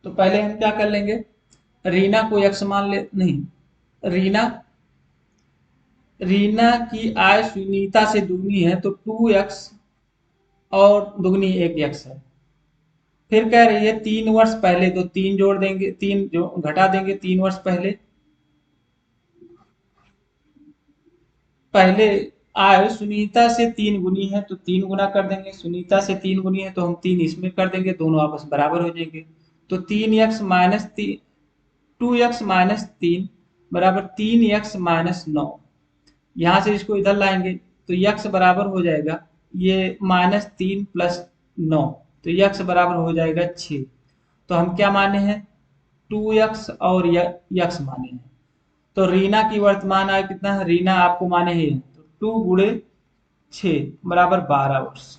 तो पहले हम क्या कर लेंगे, रीना को x मान ले, नहीं, रीना रीना की आय सुनीता से दुगनी है तो 2x और दुगनी 1x है। फिर कह रही है 3 वर्ष पहले, तो 3 जोड़ देंगे, 3 जो घटा देंगे 3 वर्ष पहले। पहले आय सुनीता से 3 गुनी है तो 3 गुना कर देंगे। सुनीता से 3 गुनी है तो हम 3 इसमें कर देंगे, दोनों आपस बराबर हो जाएंगे। तो 3x माइनस 2x माइनस 3 बराबर 3x माइनस 9। यहां से इसको इधर लाएंगे तो x बराबर हो जाएगा ये -3 प्लस 9, तो x बराबर हो जाएगा 6। तो हम क्या माने हैं? 2x और x माने हैं। तो रीना की वर्तमान आय कितना है? रीना आपको माने हैं तो 2 गुणे 6 बराबर 12 वर्ष।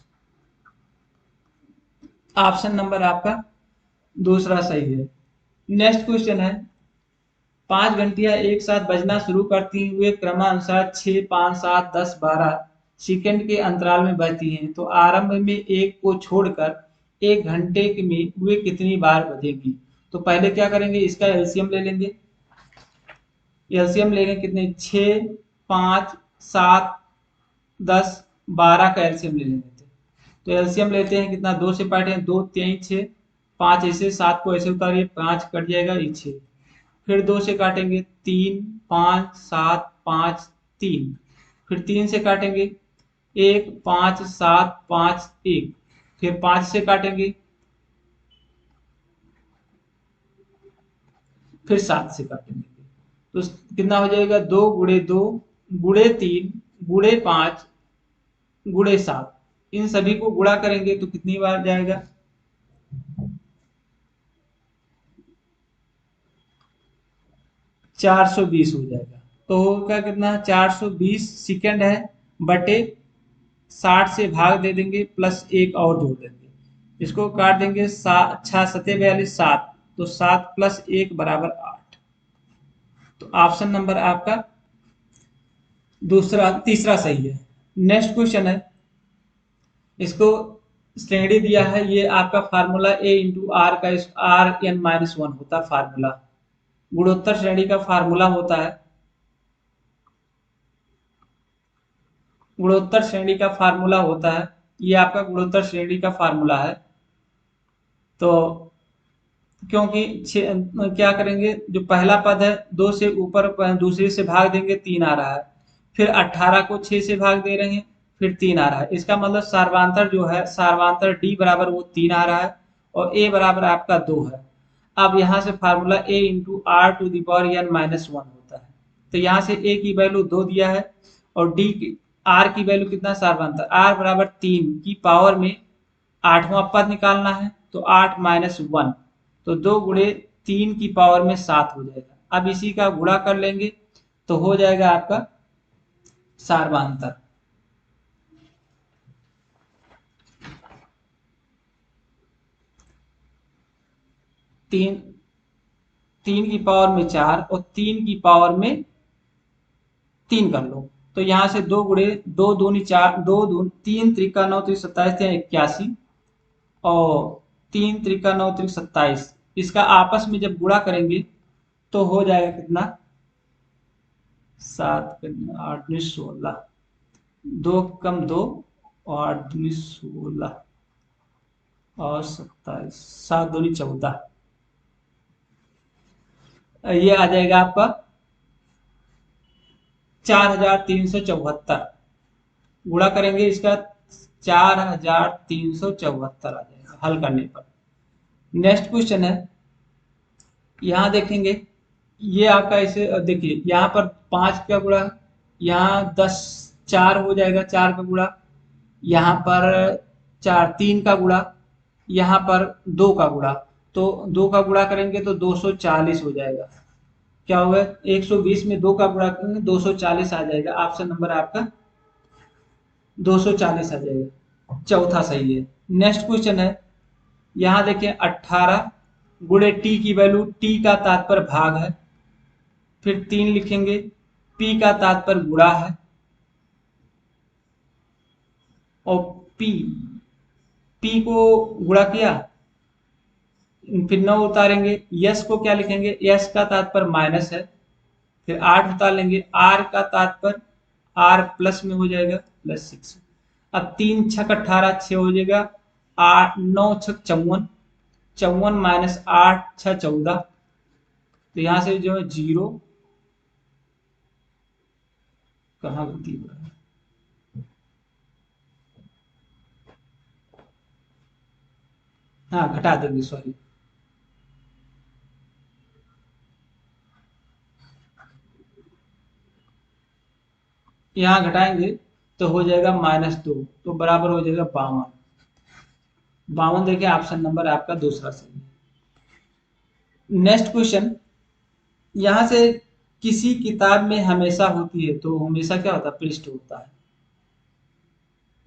ऑप्शन नंबर आपका दूसरा सही है। नेक्स्ट क्वेश्चन है, 5 घंटियां एक साथ बजना शुरू करती हुए क्रमानुसार 6, 5, 7, 10, 12 सेकंड के अंतराल में बजती हैं। तो आरंभ में एक को छोड़कर 1 घंटे में वे कितनी बार बजेगी? तो पहले क्या करेंगे, इसका एलसीएम ले लेंगे। एलसीएम लेंगे कितने? 6, 5, 7, 10, 12 का एलसीएम ले लेंगे। तो एलसीएम लेते हैं कितना? 2 से काटे, 2 3 6, 5 ऐसे, 7 को ऐसे उतारिए, 5 कट जाएगा, ये 6। फिर 2 से काटेंगे, 3, 5, 7, 5, 3, फिर 3 से काटेंगे 1, 5, 7, 5, 1, फिर 5 से काटेंगे, फिर 7 से काटेंगे, तो कितना हो जाएगा 2 गुणे 2 गुणे 3 गुणे 5 गुणे 7, इन सभी को गुणा करेंगे तो कितनी बार जाएगा 420 हो जाएगा। तो होगा कितना 420 सेकंड है बटे 60 से भाग दे देंगे प्लस 1 और जोड़ देंगे, इसको काट देंगे 6 सते 42 7, तो 7 प्लस 1 बराबर 8। तो ऑप्शन नंबर आपका तीसरा सही है। नेक्स्ट क्वेश्चन है, इसको श्रेणी दिया है, ये आपका फार्मूला a इंटू आर का Rn-1 होता है फार्मूला, गुणोत्तर श्रेणी का फार्मूला होता है, गुणोत्तर श्रेणी का फार्मूला होता है, ये आपका गुणोत्तर श्रेणी का फार्मूला है। तो क्योंकि क्या करेंगे, जो पहला पद है 2 से ऊपर दूसरे से भाग देंगे 3 आ रहा है, फिर 18 को 6 से भाग दे रहे हैं, फिर 3 आ रहा है, इसका मतलब सार्वांतर जो है, सार्वांतर d बराबर वो 3 आ रहा है और a बराबर आपका 2 है। अब यहाँ से formula a into R to the power n-1 होता है, तो यहाँ से a की वैल्यू 2 दिया है और d की r की वैल्यू कितना, सार्वांतर r बराबर 3 की पावर में 8वां पद निकालना है, तो 8 माइनस 1, तो 2 गुणे 3 की पावर में 7 हो जाएगा। अब इसी का गुणा कर लेंगे तो हो जाएगा आपका सार्वांतर। तीन की पावर में 4 और 3 की पावर में 3 कर लो, तो यहाँ से 2 गुणे 2 दूनी 4, 2 दून 3 त्रिका 9 त्रिक 27 81 और 3 त्रिका 9 त्रिक 27, इसका आपस में जब गुणा करेंगे तो हो जाएगा कितना 7 8 16, 2 कम 2 और 8 16 और 27, 7 दूनी 14, ये आ जाएगा आपका 4374, गुणा करेंगे इसका 4374 आ जाएगा हल करने पर। नेक्स्ट क्वेश्चन है, यहां देखेंगे, ये आपका ऐसे देखिए, यहाँ पर 5 का गुणा, यहाँ 10 4 हो जाएगा 4 का गुणा, यहाँ पर 3 का गुणा, यहाँ पर 2 का गुणा, तो 2 का गुणा करेंगे तो 240 हो जाएगा। क्या होगा 120 में 2 का गुणा करेंगे 240 आ जाएगा, ऑप्शन नंबर आपका 240 आ जाएगा, चौथा सही है। नेक्स्ट क्वेश्चन है, यहां देखिए 18 गुणे टी की वैल्यू, टी का तात्पर्य भाग है, फिर 3 लिखेंगे, पी का तात्पर्य गुणा है और पी पी को गुणा किया, फिर 9 उतारेंगे, यस को क्या लिखेंगे, यस का तात्पर्य माइनस है, फिर 8 उतार लेंगे, आर का तात्पर्य आर प्लस में हो जाएगा +6। अब 3 छक 18 6 हो जाएगा, 8 9 छक 54, 54 माइनस 8 6 14, तो यहां से जो है 0 कहाँ गलती हो रहा है, हाँ घटा देंगे, सॉरी, यहाँ घटाएंगे तो हो जाएगा -2, तो बराबर हो जाएगा 52। 52 देखिए ऑप्शन नंबर आपका दूसरा सही है। नेक्स्ट क्वेश्चन, यहां से किसी किताब में हमेशा होती है, तो हमेशा क्या होता है, पृष्ठ होता है,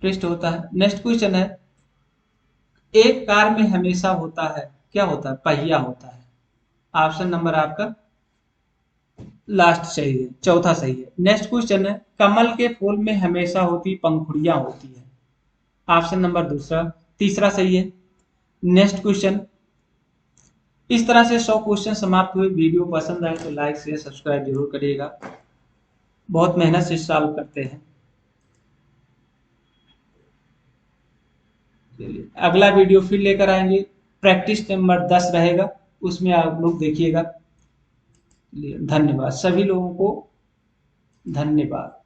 पृष्ठ होता है। नेक्स्ट क्वेश्चन है, एक कार में हमेशा होता है, क्या होता है, पहिया होता है, ऑप्शन नंबर आपका लास्ट सही है, चौथा सही है। नेक्स्ट क्वेश्चन है, कमल के फूल में हमेशा होती पंखुड़ियां होती है, ऑप्शन नंबर तीसरा सही है। नेक्स्ट क्वेश्चन, इस तरह से 100 क्वेश्चन समाप्त हुए। वीडियो पसंद आए तो लाइक शेयर सब्सक्राइब जरूर करिएगा, बहुत मेहनत से सॉल्व करते हैं। अगला वीडियो फिर लेकर आएंगे, प्रैक्टिस नंबर 10 रहेगा, उसमें आप लोग देखिएगा। धन्यवाद सभी लोगों को, धन्यवाद।